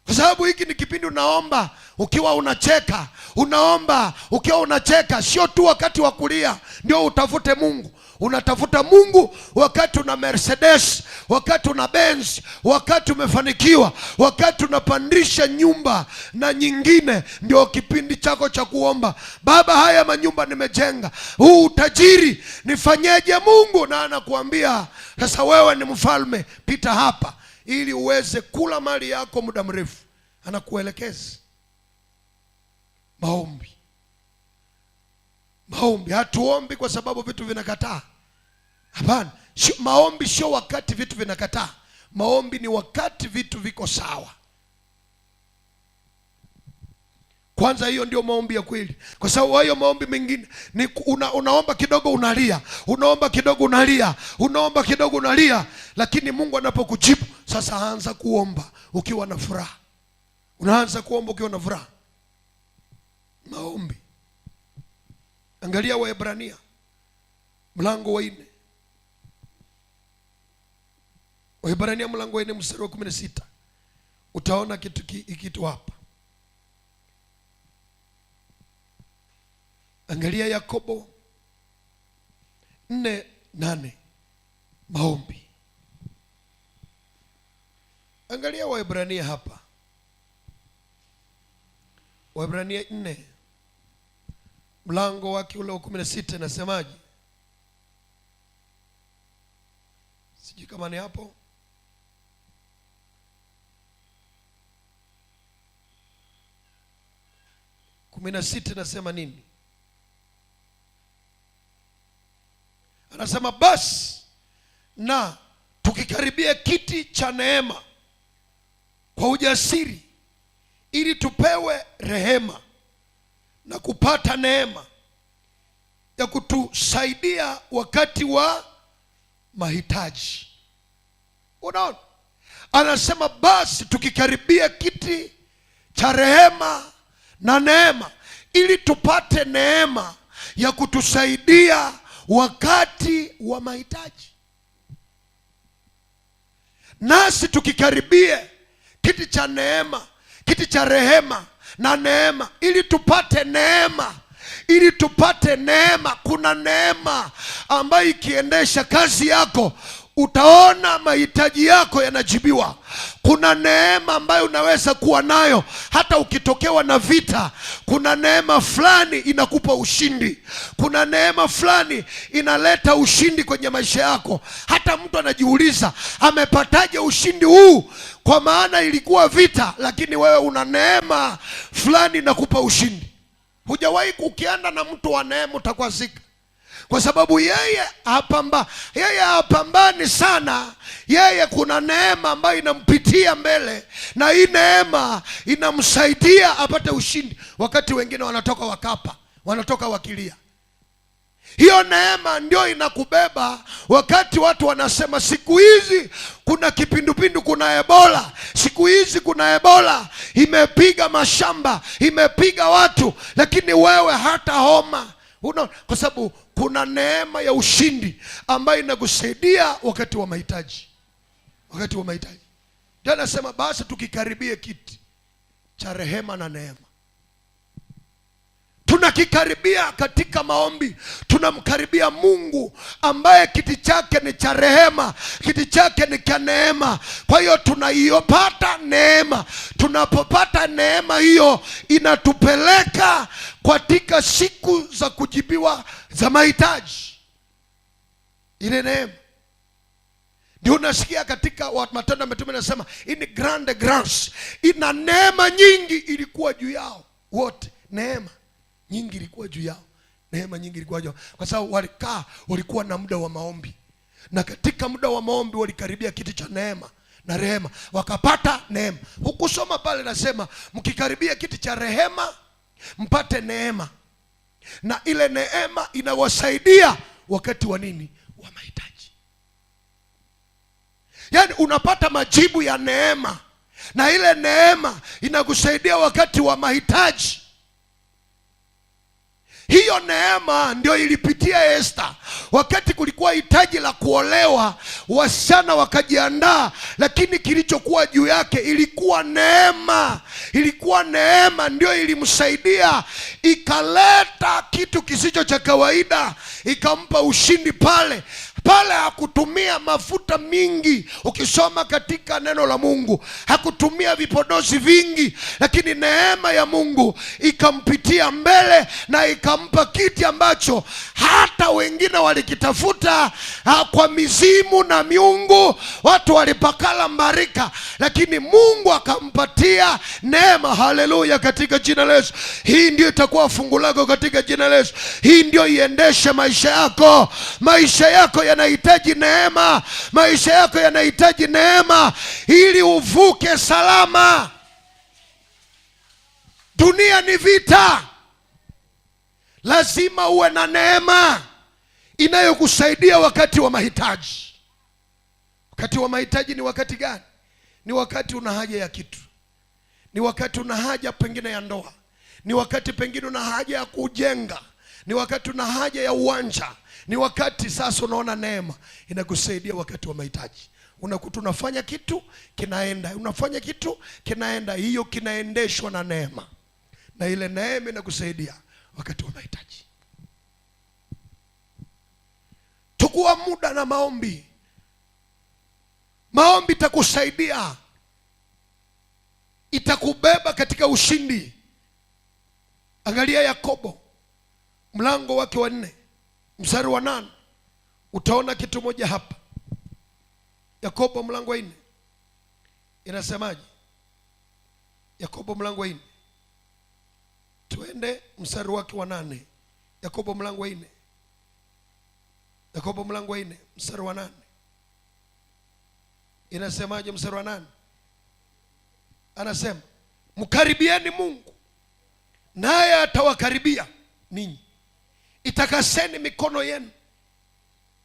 Kwa sababu hiki ni kipindi unaomba ukiwa unacheka, unaomba ukiwa unacheka. Sio tu wakati wa kulia ndio utafute Mungu. Unatafuta Mungu wakati una Mercedes, wakati una Benz, wakati umefanikiwa, wakati unapandisha nyumba na nyingine, ndio kipindi chako cha kuomba. Baba, haya manyumba nimejenga, huu utajiri nifanyeje Mungu? Na anakuambia sasa, wewe ni mfalme, pita hapa ili uweze kula mali yako muda mrefu. Anakuelekeza. Maombi. Hatuombi kwa sababu vitu vinakataa. Hapana, maombi sio wakati vitu vinakataa. Maombi ni wakati vitu viko sawa. Kwanza hiyo ndio maombi ya kweli. Kwa sababu hayo maombi mengine ni unaomba kidogo unalia, unaomba kidogo unalia, unaomba kidogo unalia, lakini Mungu anapokujibu sasa, anza kuomba ukiwa na furaha. Unaanza kuomba ukiwa na furaha. Maombi. Angalia Waebrania mlango wa 4. Waebrania mlango wa 4 mstari wa 16. Utaona kitu hapa. Angalia Yakobo 4:8, maombi. Angalia Waebrania hapa, Waebrania 4 mlango wake ule wa 16, nasemaje? Sijui kama ni hapo. Kumi na sita nasema nini? Anasema basi na tukikaribia kiti cha neema kwa ujasiri, ili tupewe rehema na kupata neema ya kutusaidia wakati wa mahitaji. Unaona, anasema basi tukikaribia kiti cha rehema na neema, ili tupate neema ya kutusaidia wakati wa mahitaji. Nasi tukikaribia kiti cha neema, kiti cha rehema na neema, ili tupate neema, ili tupate neema. Kuna neema ambayo ikiendesha kazi yako utaona mahitaji yako yanajibiwa. Kuna neema ambayo unaweza kuwa nayo hata ukitokewa na vita. Kuna neema fulani inakupa ushindi. Kuna neema fulani inaleta ushindi kwenye maisha yako. Hata mtu anajiuliza amepataje ushindi huu? Kwa maana ilikuwa vita, lakini wewe una neema fulani inakupa ushindi. Hujawahi ukienda na mtu wa neema utakwazika, kwa sababu yeye hapambani sana. Yeye kuna neema ambayo inampitia mbele, na hii neema inamsaidia apate ushindi, wakati wengine wanatoka wakapa, wanatoka wakilia. Hiyo neema ndio inakubeba wakati watu wanasema siku hizi kuna kipindupindu, kuna Ebola, siku hizi kuna Ebola, imepiga mashamba, imepiga watu, lakini wewe hata homa una, kwa sababu kuna neema ya ushindi ambayo inakusaidia wakati wa mahitaji. Wakati wa mahitaji ndio anasema basi tukikaribie kiti cha rehema na neema. Tunakikaribia katika maombi, tunamkaribia Mungu ambaye kiti chake ni cha rehema, kiti chake ni cha neema. Kwa hiyo tunaiyopata neema. Tunapopata neema hiyo inatupeleka katika siku za kujibiwa za mahitaji. Ile neema ndio unasikia katika Matendo ya Mitume nasema ini grande grace, ina neema nyingi ilikuwa juu yao wote. Neema nyingi ilikuwa juu yao, neema nyingi ilikuwa juu, kwa sababu walikuwa na muda wa maombi, na katika muda wa maombi walikaribia kiti cha neema na rehema, wakapata neema. Hukusoma pale nasema mkikaribia kiti cha rehema mpate neema, na ile neema inawasaidia wakati wa nini? Wa mahitaji. Yaani unapata majibu ya neema, na ile neema inakusaidia wakati wa mahitaji. Hiyo neema ndio ilipitia Esther wakati kulikuwa hitaji la kuolewa, wasichana wakajiandaa, lakini kilichokuwa juu yake ilikuwa neema. Ilikuwa neema ndio ilimsaidia, ikaleta kitu kisicho cha kawaida, ikampa ushindi pale. Hakutumia mafuta mingi. Ukisoma katika neno la Mungu hakutumia vipodozi vingi, lakini neema ya Mungu ikampitia mbele na ikampa kiti ambacho hata wengine walikitafuta kwa mizimu na miungu. Watu walipakala mbarika, lakini Mungu akampatia neema. Haleluya, katika jina la Yesu. Hii ndio itakuwa fungu lako katika jina la Yesu. Hii ndio iendeshe maisha yako. Maisha yako yanahitaji neema. Maisha yako yanahitaji neema ili uvuke salama. Dunia ni vita. Lazima uwe na neema inayokusaidia wakati wa mahitaji. Wakati wa mahitaji ni wakati gani? Ni wakati una haja ya kitu. Ni wakati una haja pengine ya ndoa. Ni wakati pengine una haja ya kujenga. Ni wakati una haja ya uwanja. Ni wakati sasa unaona neema inakusaidia wakati wa mahitaji. Unakuta unafanya kitu kinaenda, unafanya kitu kinaenda, hiyo kinaendeshwa na neema. Na ile neema inakusaidia wakati wa mahitaji. Chukua muda na maombi. Maombi itakusaidia, itakubeba katika ushindi. Angalia Yakobo mlango wake wa 4 mstari wa 8. Utaona kitu moja hapa. Yakobo mlango wa 4 inasemaje? Yakobo mlango wa 4, tuende mstari wake wa 8. Yakobo mlango wa 4, Yakobo mlango wa 4 mstari wa 8 inasemaje? Mstari wa 8 anasema, mkaribieni Mungu naye atawakaribia ninyi. Itakaseni mikono yenu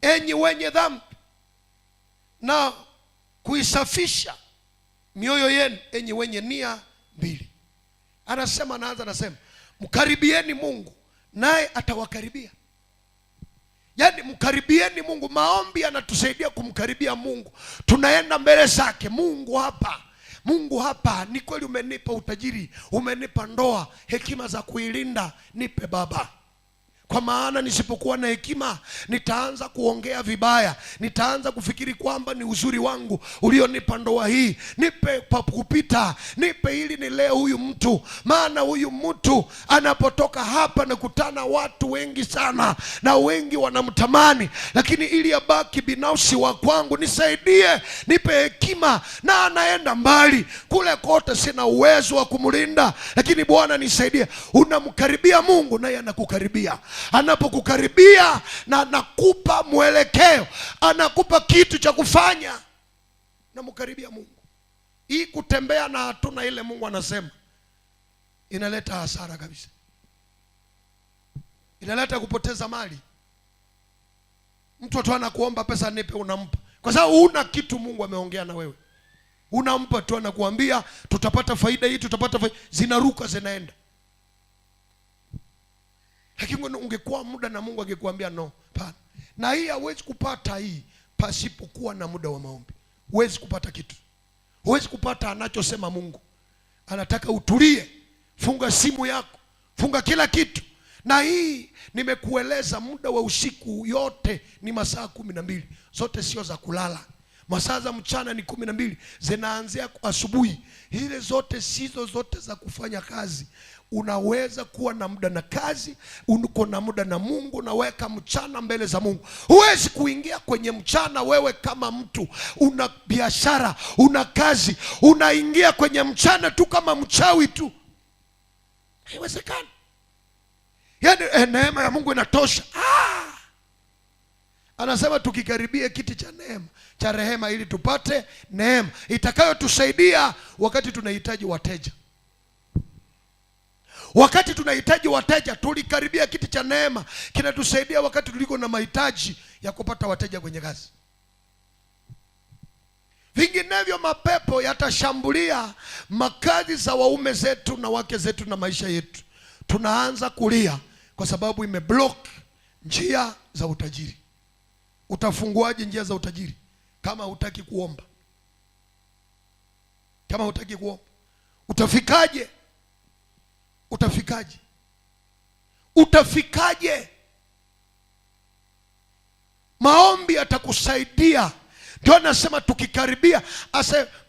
enyi wenye dhambi, na kuisafisha mioyo yenu enyi wenye nia mbili. Anasema mkaribieni Mungu naye atawakaribia. Yaani mkaribieni Mungu. Maombi yanatusaidia kumkaribia Mungu. Tunaenda mbele zake. Mungu hapa, ni kweli umenipa utajiri, umenipa ndoa, hekima za kuilinda, nipe Baba. Kwa maana nisipokuwa na hekima nitaanza kuongea vibaya, nitaanza kufikiri kwamba ni uzuri wangu ulionipa ndoa hii. Nipe pa kupita, nipe ili nilee huyu mtu, maana huyu mtu anapotoka hapa nakutana watu wengi sana na wengi wanamtamani, lakini ili abaki binafsi wa kwangu, nisaidie, nipe hekima. Na anaenda mbali kule kote, sina uwezo wa kumlinda, lakini Bwana nisaidie. Unamkaribia Mungu naye anakukaribia. Anapokukaribia na anakupa mwelekeo, anakupa kitu cha kufanya. Namkaribia Mungu. Hii kutembea na hatuna ile Mungu anasema inaleta hasara kabisa, inaleta kupoteza mali. Mtu tu anakuomba pesa, nipe, unampa kwa sababu una kitu Mungu ameongea na wewe. Unampa tu, anakuambia tutapata faida hii, tutapata faida, zinaruka zinaenda. Lakini ungekuwa muda na Mungu angekuambia no, pana. Na hii hauwezi kupata hii pasipokuwa na muda wa maombi. Huwezi kupata kitu. Huwezi kupata anachosema Mungu. Anataka utulie, funga simu yako, funga kila kitu. Na hii nimekueleza, muda wa usiku yote ni masaa 12. Zote sio za kulala. Masaa za mchana ni 12, zinaanzia asubuhi. Ile zote sizo zote za kufanya kazi. Unaweza kuwa na muda na kazi, uko na muda na Mungu, naweka mchana mbele za Mungu. Huwezi kuingia kwenye mchana wewe kama mtu una biashara, una kazi, unaingia kwenye mchana tu kama mchawi tu. Haiwezekani. Yaani neema ya Mungu inatosha. Anasema tukikaribie kiti cha neema, cha rehema, ili tupate neema itakayotusaidia wakati tunahitaji wateja. Wakati tunahitaji wateja, tulikaribia kiti cha neema, kinatusaidia wakati tuliko na mahitaji ya kupata wateja kwenye kazi. Vinginevyo mapepo yatashambulia makazi za waume zetu na wake zetu na maisha yetu. Tunaanza kulia kwa sababu imeblock njia za utajiri. Utafunguaje njia za utajiri kama hutaki kuomba? Kama hutaki kuomba, utafikaje? Utafikaje? Maombi yatakusaidia. Ndio anasema tukikaribia,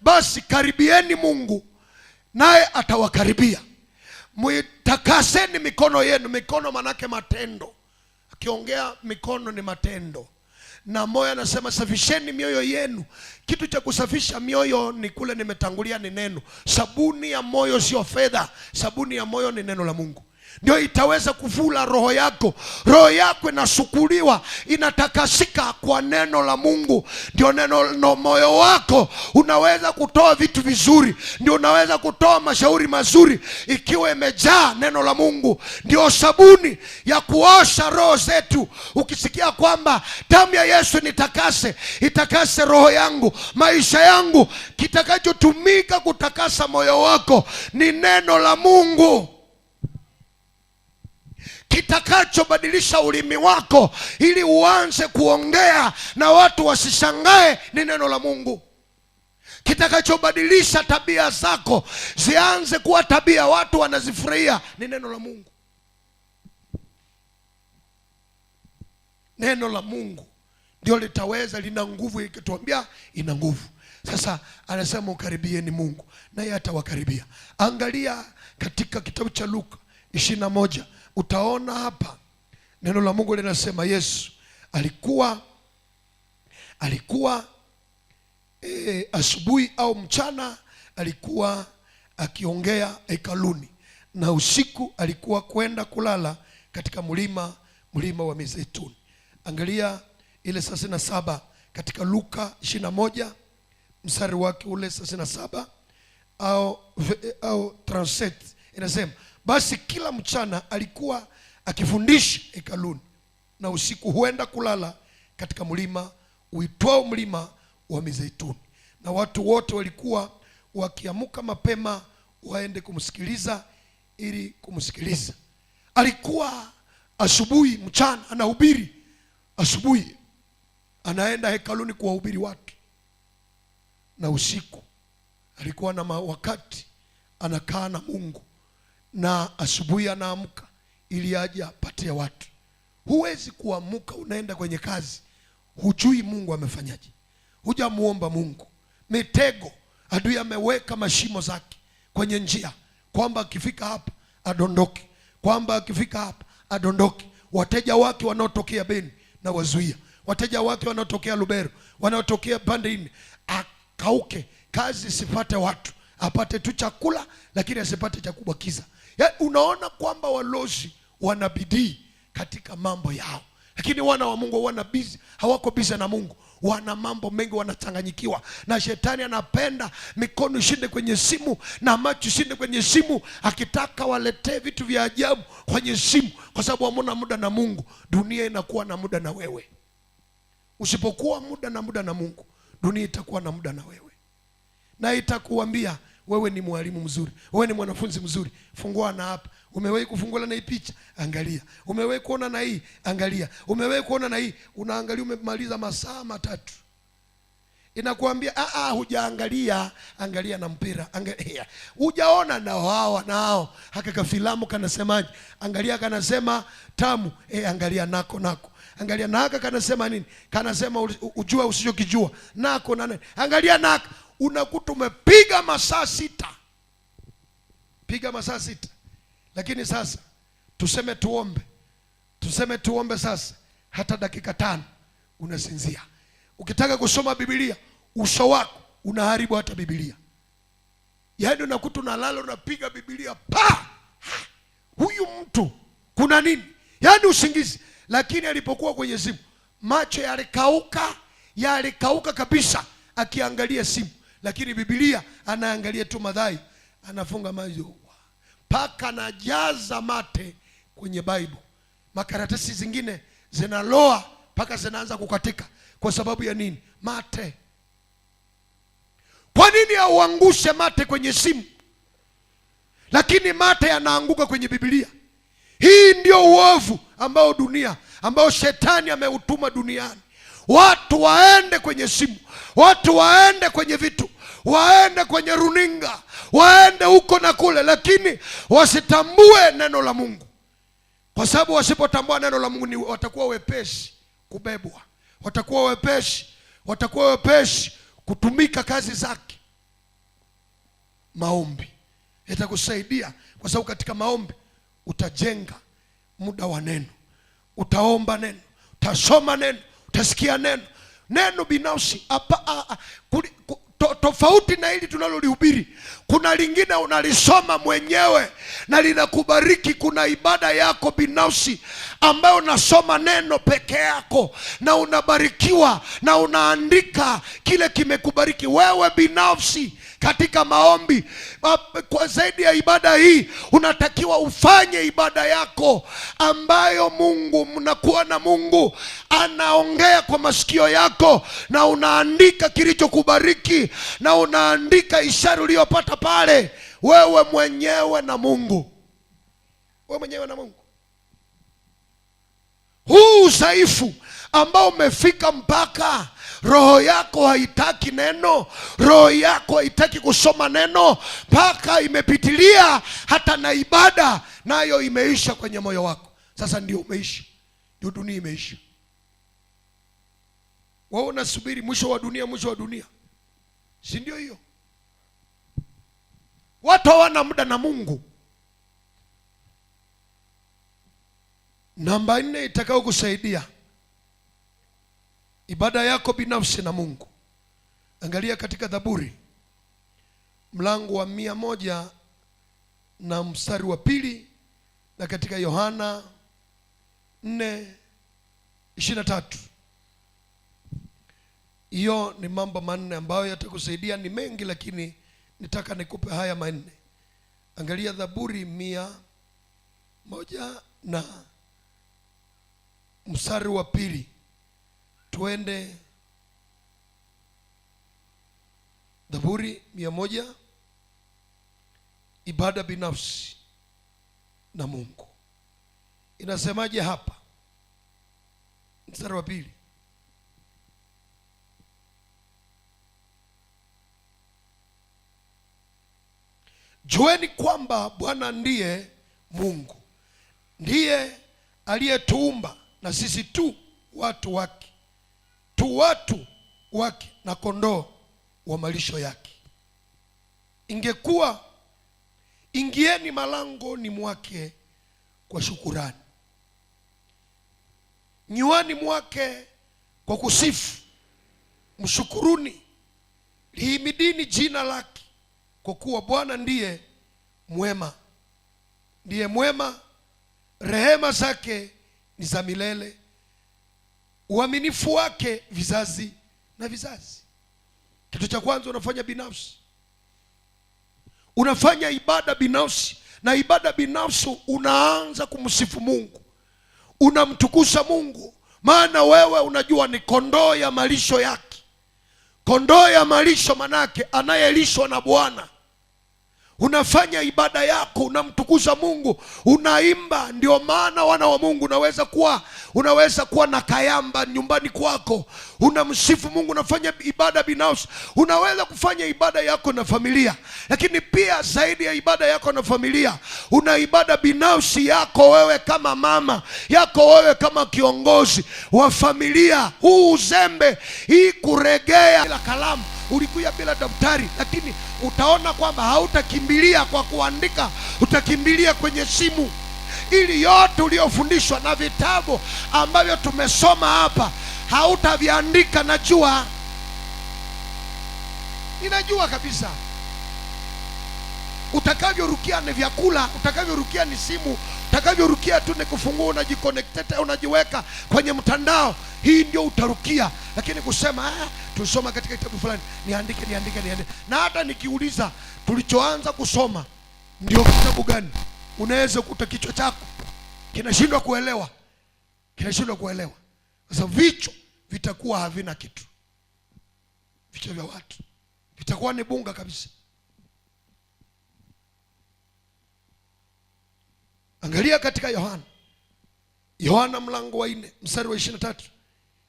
basi karibieni Mungu naye atawakaribia. Mtakaseni mikono yenu. Mikono manake matendo. Akiongea mikono ni matendo. Na moyo anasema safisheni mioyo yenu. Kitu cha kusafisha mioyo ni kule nimetangulia, ni neno. Sabuni ya moyo sio fedha. Sabuni ya moyo ni neno la Mungu. Ndio itaweza kuvula roho yako. Roho yako inasukuliwa, inatakasika kwa neno la Mungu. Ndio neno moyo wako unaweza kutoa vitu vizuri. Ndio unaweza kutoa mashauri mazuri ikiwa imejaa neno la Mungu. Ndio sabuni ya kuosha roho zetu. Ukisikia kwamba damu ya Yesu nitakase, itakase roho yangu, maisha yangu, kitakachotumika kutakasa moyo wako ni neno la Mungu. Kitakachobadilisha ulimi wako ili uanze kuongea na watu wasishangae ni neno la Mungu. Kitakachobadilisha tabia zako zianze kuwa tabia watu wanazifurahia ni neno la Mungu. Neno la Mungu ndio litaweza, lina nguvu. Ikituambia ina nguvu. Sasa anasema ukaribieni Mungu naye atawakaribia. Angalia katika kitabu cha Luka 21, utaona hapa neno la Mungu linasema Yesu alikuwa asubuhi au mchana alikuwa akiongea hekaluni, na usiku alikuwa kwenda kulala katika mlima wa Mizeituni. Angalia ile 37 katika Luka 21 mstari wake ule 37 au 37, inasema basi kila mchana alikuwa akifundisha hekaluni, na usiku huenda kulala katika mlima uitwao mlima wa Mizeituni. Na watu wote walikuwa wakiamka mapema waende kumsikiliza ili kumsikiliza. Alikuwa asubuhi, mchana anahubiri, asubuhi anaenda hekaluni kuwahubiri watu, na usiku alikuwa na wakati anakaa na Mungu, na asubuhi anaamka ili aje apatie watu. Huwezi kuamka unaenda kwenye kazi hujui Mungu amefanyaje, hujamuomba Mungu. Mitego adui ameweka mashimo zake kwenye njia, kwamba akifika hapa adondoke, kwamba akifika hapa adondoke. Wateja wake wanaotokea Beni na wazuia, wateja wake wanaotokea Lubero, wanaotokea pande nne, akauke, kazi sipate watu, apate tu chakula lakini asipate cha kubakiza. Unaona kwamba walozi wana bidii katika mambo yao, lakini wana wa Mungu wana busy, hawako busy na Mungu, wana mambo mengi, wanachanganyikiwa. Na shetani anapenda mikono ishinde kwenye simu na macho ishinde kwenye simu, akitaka waletee vitu vya ajabu kwenye simu, kwa sababu hamuna muda na Mungu. Dunia inakuwa na muda na wewe. Usipokuwa muda na Mungu, dunia itakuwa na muda na wewe, na itakuambia wewe ni mwalimu mzuri, wewe ni mwanafunzi mzuri, fungua na hapa. Umewahi kufungua na hii picha? Angalia. Umewahi kuona na hii? Angalia. Umewahi kuona na hii? Unaangalia, umemaliza masaa 3. Inakuambia hujaangalia, angalia na mpira, angalia. Hujaona na hao haka kafilamu kanasemaje? Angalia, kanasema tamu, angalia nako. Angalia na haka kanasema nini? Kanasema ujua usichokijua. Nako na nini? Angalia nako. Unakuta umepiga masaa 6. Piga masaa 6. Lakini sasa tuseme tuombe sasa, hata dakika 5 unasinzia. Ukitaka kusoma Biblia, uso wako unaharibu hata Biblia. Yaani unakuta unalala unapiga Biblia huyu mtu kuna nini? Yaani usingizi. Lakini alipokuwa kwenye simu, macho yalikauka kabisa akiangalia simu, lakini Biblia anaangalia tu madhai, anafunga macho mpaka anajaza mate kwenye Bible. Makaratasi zingine zinaloa mpaka zinaanza kukatika. Kwa sababu ya nini? Mate. Kwa nini auangushe mate kwenye simu, lakini mate yanaanguka kwenye Biblia? Hii ndio uovu ambao shetani ameutuma duniani. Watu waende kwenye simu, watu waende kwenye vitu, waende kwenye runinga, waende huko na kule, lakini wasitambue neno la Mungu. Kwa sababu wasipotambua neno la Mungu watakuwa wepesi kubebwa, watakuwa wepesi kutumika kazi zake. Maombi itakusaidia, kwa sababu katika maombi utajenga muda wa neno, utaomba neno, utasoma neno, utasikia neno binafsi. Tofauti na hili tunalolihubiri, kuna lingine unalisoma mwenyewe na linakubariki. Kuna ibada yako binafsi ambayo unasoma neno peke yako na unabarikiwa, na unaandika kile kimekubariki wewe binafsi katika maombi. Kwa zaidi ya ibada hii, unatakiwa ufanye ibada yako ambayo Mungu, mnakuwa na Mungu anaongea kwa masikio yako, na unaandika kilichokubariki, na unaandika ishara uliyopata pale, wewe mwenyewe na Mungu. Huu udhaifu ambao umefika mpaka roho yako haitaki neno, roho yako haitaki kusoma neno, mpaka imepitilia hata na ibada nayo imeisha kwenye moyo wako. Sasa ndio umeisha, ndio dunia imeisha. Wewe unasubiri mwisho wa dunia, mwisho wa dunia, si ndio hiyo? Watu hawana muda na Mungu. Namba 4 itakao kusaidia ibada yako binafsi na Mungu. Angalia katika Zaburi mlango wa 100 na mstari wa 2, na katika Yohana 4:23. Hiyo ni mambo manne ambayo yatakusaidia. Ni mengi lakini nitaka nikupe haya manne. Angalia Zaburi 100 na mstari wa 2. Tuende Zaburi 100, ibada binafsi na Mungu. Inasemaje hapa? Mstari wa 2. Jueni kwamba Bwana ndiye Mungu, ndiye aliyetuumba na sisi tu watu wake, tu watu wake na kondoo wa malisho yake. Ingieni malangoni mwake kwa shukurani, nywani mwake kwa kusifu. Mshukuruni, lihimidini jina lake, kwa kuwa Bwana ndiye mwema, ndiye mwema. Rehema zake ni za milele, uaminifu wake vizazi na vizazi. Kitu cha kwanza unafanya binafsi, unafanya ibada binafsi. Na ibada binafsi unaanza kumsifu Mungu, unamtukuza Mungu, maana wewe unajua ni kondoo ya malisho yake. Kondoo ya malisho manake anayelishwa na Bwana. Unafanya ibada yako, unamtukuza Mungu, unaimba. Ndio maana wana wa Mungu unaweza kuwa na kayamba nyumbani kwako, unamsifu Mungu, unafanya ibada binafsi. Unaweza kufanya ibada yako na familia, lakini pia zaidi ya ibada yako na familia, una ibada binafsi yako wewe kama mama, yako wewe kama kiongozi wa familia. Huu uzembe, hii kuregea bila kalamu, ulikuja bila daftari, lakini utaona kwamba hautakimbilia kwa kuandika, utakimbilia kwenye simu, ili yote uliofundishwa na vitabu ambavyo tumesoma hapa hautaviandika. Ninajua kabisa utakavyorukia ni vyakula, utakavyorukia ni simu, utakavyorukia tu ni kufungua, unajiconnect, unajiweka kwenye mtandao. Hii ndio utarukia, lakini kusema tulisoma katika kitabu fulani, niandike. Na hata nikiuliza tulichoanza kusoma ndio kitabu gani, unaweza kukuta kichwa chako kinashindwa kuelewa, kwa sababu vichwa vitakuwa havina kitu. Vichwa vya watu vitakuwa ni bunga kabisa. Angalia katika Yohana mlango wa 4 mstari wa 23,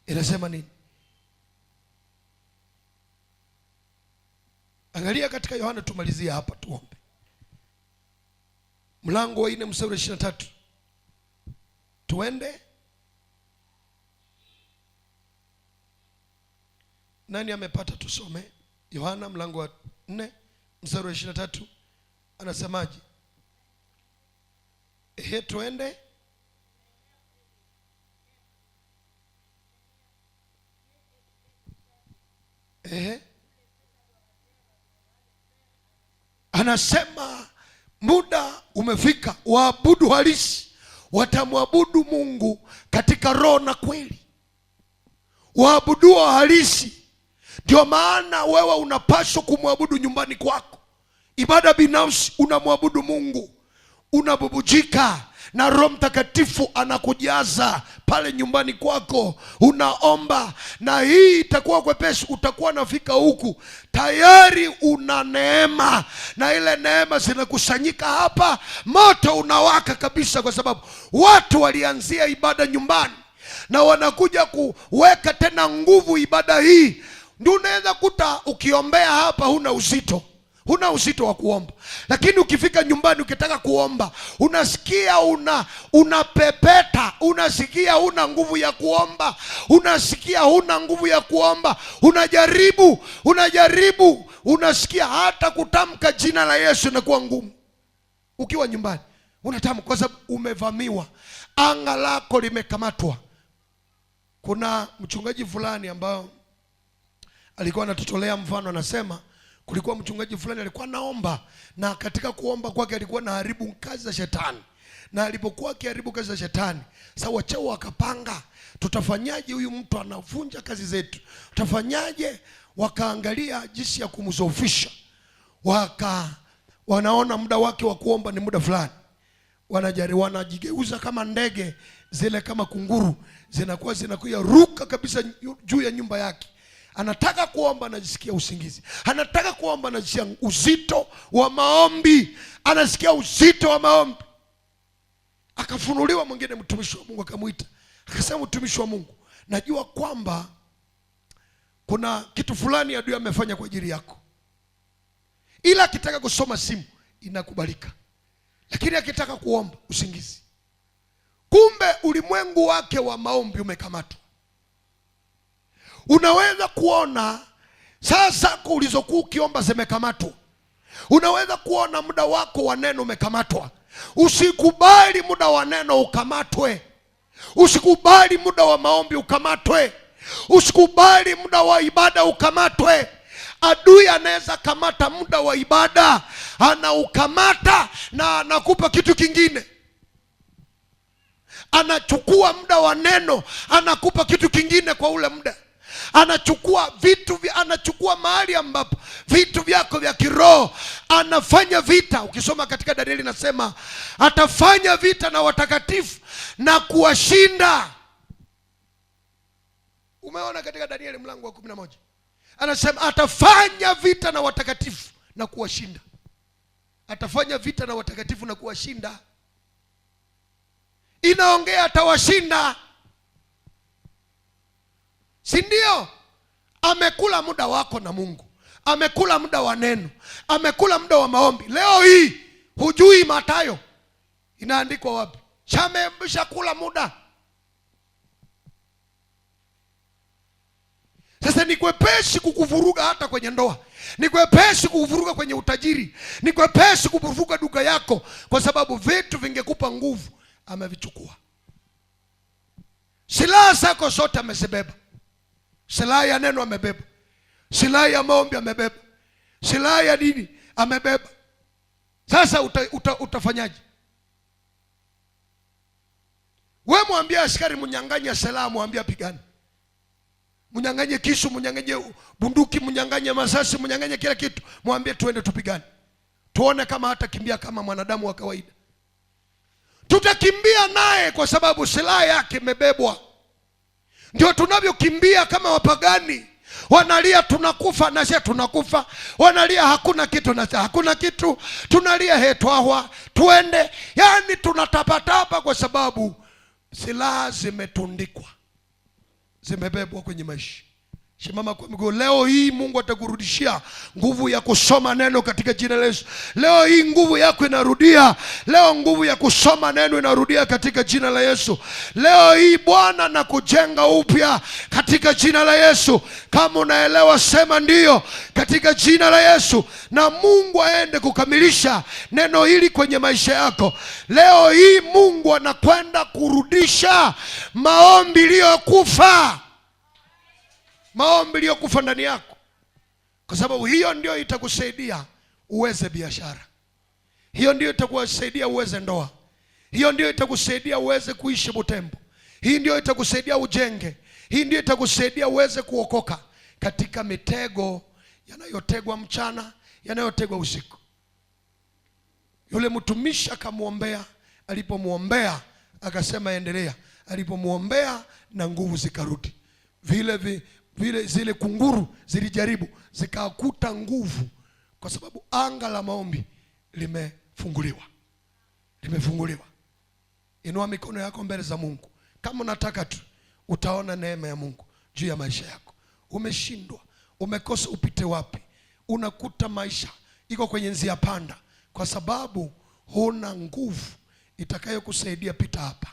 inasema nini? Angalia katika Yohana, tumalizia hapa, tuombe. Mlango wa 4 mstari wa 23, tuende. Nani amepata? Tusome Yohana mlango wa 4 mstari wa 23, anasemaje? Tuende. Anasema muda umefika, waabudu halisi watamwabudu Mungu katika roho na kweli. Waabudu halisi. Ndio maana wewe unapaswa kumwabudu nyumbani kwako. Ibada binafsi, unamwabudu Mungu, unabubujika na Roho Mtakatifu anakujaza pale nyumbani kwako, unaomba. Na hii itakuwa kwepesi, utakuwa nafika huku tayari una neema, na ile neema zinakusanyika hapa, moto unawaka kabisa, kwa sababu watu walianzia ibada nyumbani na wanakuja kuweka tena nguvu ibada hii. Ndio unaweza kuta ukiombea hapa huna uzito, huna uzito wa kuomba. Lakini ukifika nyumbani ukitaka kuomba, unasikia unapepeta, unasikia huna nguvu ya kuomba, unasikia huna nguvu ya kuomba, unajaribu, unasikia hata kutamka jina la Yesu inakuwa ngumu. Ukiwa nyumbani unatamka kwa sababu umevamiwa, anga lako limekamatwa. Kuna mchungaji fulani ambao alikuwa anatutolea mfano, anasema kulikuwa mchungaji fulani alikuwa naomba, na katika kuomba kwake alikuwa anaharibu kazi za shetani. Na alipokuwa akiharibu kazi za shetani, sasa wachao wakapanga, tutafanyaje huyu mtu anavunja kazi zetu, tutafanyaje? Wakaangalia jinsi ya kumzofisha. Wanaona muda wake wa kuomba ni muda fulani, wanajigeuza kama ndege zile, kama kunguru, zinakuja ruka kabisa juu ya nyumba yake. Anataka kuomba, anajisikia usingizi. Anataka kuomba, anajisikia uzito wa maombi, anasikia uzito wa maombi. Akafunuliwa mwingine, mtumishi wa Mungu akamuita, akasema, mtumishi wa Mungu, najua kwamba kuna kitu fulani adui amefanya kwa ajili yako, ila akitaka kusoma simu inakubalika, lakini akitaka kuomba usingizi. Kumbe ulimwengu wake wa maombi umekamatwa. Unaweza kuona saa zako ulizokuwa ukiomba zimekamatwa. Unaweza kuona muda wako wa neno umekamatwa. Usikubali muda wa neno ukamatwe. Usikubali muda wa maombi ukamatwe. Usikubali muda wa ibada ukamatwe. Adui anaweza kamata muda wa ibada, anaukamata na anakupa kitu kingine. Anachukua muda wa neno, anakupa kitu kingine kwa ule muda. Anachukua anachukua mahali ambapo vitu vyako vya kiroho, anafanya vita. Ukisoma katika Danieli nasema atafanya vita na watakatifu na kuwashinda. Umeona katika Danieli mlango wa 11 anasema atafanya vita na watakatifu na kuwashinda. Atafanya vita na watakatifu na kuwashinda. Inaongea atawashinda, si ndio? Amekula muda wako na Mungu, amekula muda wa neno, amekula muda wa maombi. Leo hii hujui Mathayo inaandikwa wapi? Shakula muda. Sasa ni kwepesi kukuvuruga hata kwenye ndoa, ni kwepesi kukuvuruga kwenye utajiri, ni kwepesi kukuvuruga duka yako, kwa sababu vitu vingekupa nguvu amevichukua. Silaha zako zote amezibeba. Silaha ya neno amebeba, silaha ya maombi amebeba, silaha ya dini amebeba. Sasa utafanyaje? Wewe mwambie askari mnyang'anye silaha, mwambie pigana. Mnyang'anye kisu, mnyang'anye bunduki, mnyang'anye masasi, mnyang'anye kila kitu, mwambie tuende tupigane. Tuone kama hata kimbia kama mwanadamu wa kawaida. Tutakimbia naye kwa sababu silaha yake imebebwa. Ndio tunavyokimbia kama wapagani. Wanalia tunakufa, na sisi tunakufa. Wanalia hakuna kitu, na sisi hakuna kitu. Tunalia hetwahwa tuende. Yani tunatapatapa kwa sababu silaha zimetundikwa, zimebebwa kwenye maisha. Simama kwa miguu. Leo hii Mungu atakurudishia nguvu ya kusoma neno katika jina la Yesu. Leo hii nguvu yako inarudia. Leo nguvu ya kusoma neno inarudia katika jina la Yesu. Leo hii Bwana na kujenga upya katika jina la Yesu. Kama unaelewa sema ndio katika jina la Yesu, na Mungu aende kukamilisha neno hili kwenye maisha yako. Leo hii Mungu anakwenda kurudisha maombi iliyokufa, maombi iliyokufa ndani yako, kwa sababu hiyo ndio itakusaidia uweze biashara. Hiyo ndio itakusaidia uweze ndoa. Hiyo ndio itakusaidia uweze kuishi Butembo. Hii ndio itakusaidia ujenge. Hii ndio itakusaidia uweze kuokoka katika mitego yanayotegwa mchana, yanayotegwa usiku. Yule mtumishi akamwombea, alipomwombea akasema endelea. Alipomwombea na nguvu zikarudi. Vile zile kunguru zilijaribu, zikakuta nguvu, kwa sababu anga la maombi limefunguliwa. Limefunguliwa. Inua mikono yako mbele za Mungu. Kama unataka tu, utaona neema ya Mungu juu ya maisha yako. Umeshindwa, umekosa upite wapi? Unakuta maisha iko kwenye njia panda, kwa sababu huna nguvu itakayokusaidia pita hapa,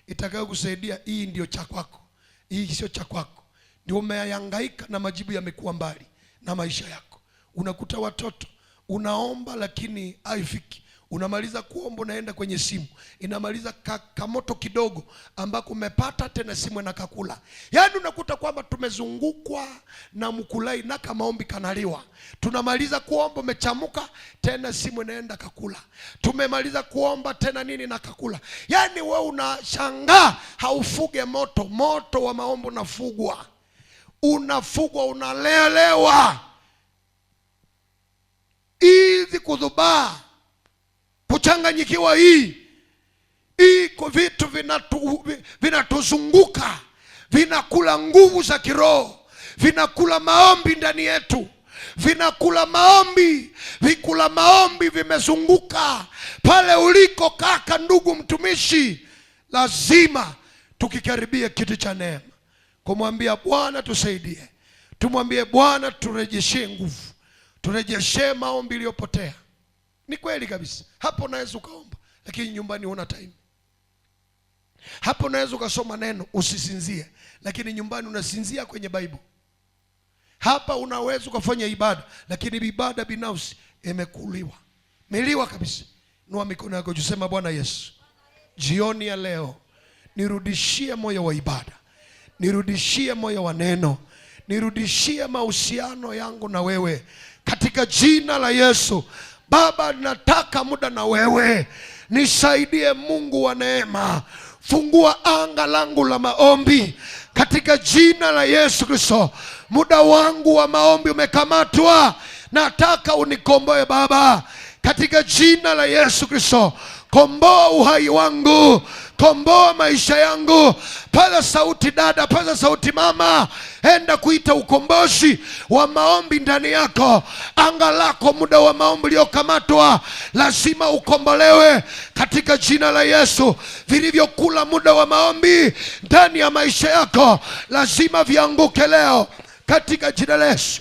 itakayokusaidia hii ndio cha kwako, hii sio cha kwako. Ndio umehangaika na majibu yamekuwa mbali na maisha yako. Unakuta watoto unaomba lakini haifiki. Unamaliza kuomba unaenda kwenye simu, inamaliza kamoto kidogo ambako umepata tena simu na kakula. Yaani unakuta kwamba tumezungukwa na mkulai na kamaombi kanaliwa. Tunamaliza kuomba umechamuka tena simu inaenda kakula. Tumemaliza kuomba tena nini na kakula. Yaani wewe unashangaa haufuge moto wa maombi unafugwa. Unafugwa, unalelewa. Hizi kudhubaa, kuchanganyikiwa, hii kwa vitu vinatuzunguka, vinakula nguvu za kiroho, vinakula maombi ndani yetu, vinakula maombi, vikula maombi vimezunguka pale uliko. Kaka, ndugu, mtumishi, lazima tukikaribia kiti cha neema kumwambia Bwana tusaidie, tumwambie Bwana turejeshe nguvu, turejeshe maombi iliyopotea. Ni kweli kabisa. Hapo unaweza ukaomba lakini nyumbani huna time. Hapo unaweza ukasoma neno usisinzie, lakini nyumbani unasinzia kwenye Bible. Hapa unaweza ukafanya ibada lakini ibada binafsi imekuliwa, meliwa kabisa. Inua mikono yako juu, sema Bwana Yesu, jioni ya leo nirudishie moyo wa ibada, nirudishie moyo wa neno, nirudishie mahusiano yangu na wewe katika jina la Yesu. Baba, nataka muda na wewe, nisaidie Mungu wa neema. Fungua anga langu la maombi katika jina la Yesu Kristo. Muda wangu wa maombi umekamatwa, nataka unikomboe Baba katika jina la Yesu Kristo. Komboa uhai wangu, komboa maisha yangu. Paza sauti dada, paza sauti mama, enda kuita ukombozi wa maombi ndani yako. Anga lako, muda wa maombi uliokamatwa, lazima ukombolewe katika jina la Yesu. Vilivyokula muda wa maombi ndani ya maisha yako lazima vianguke leo katika jina la Yesu.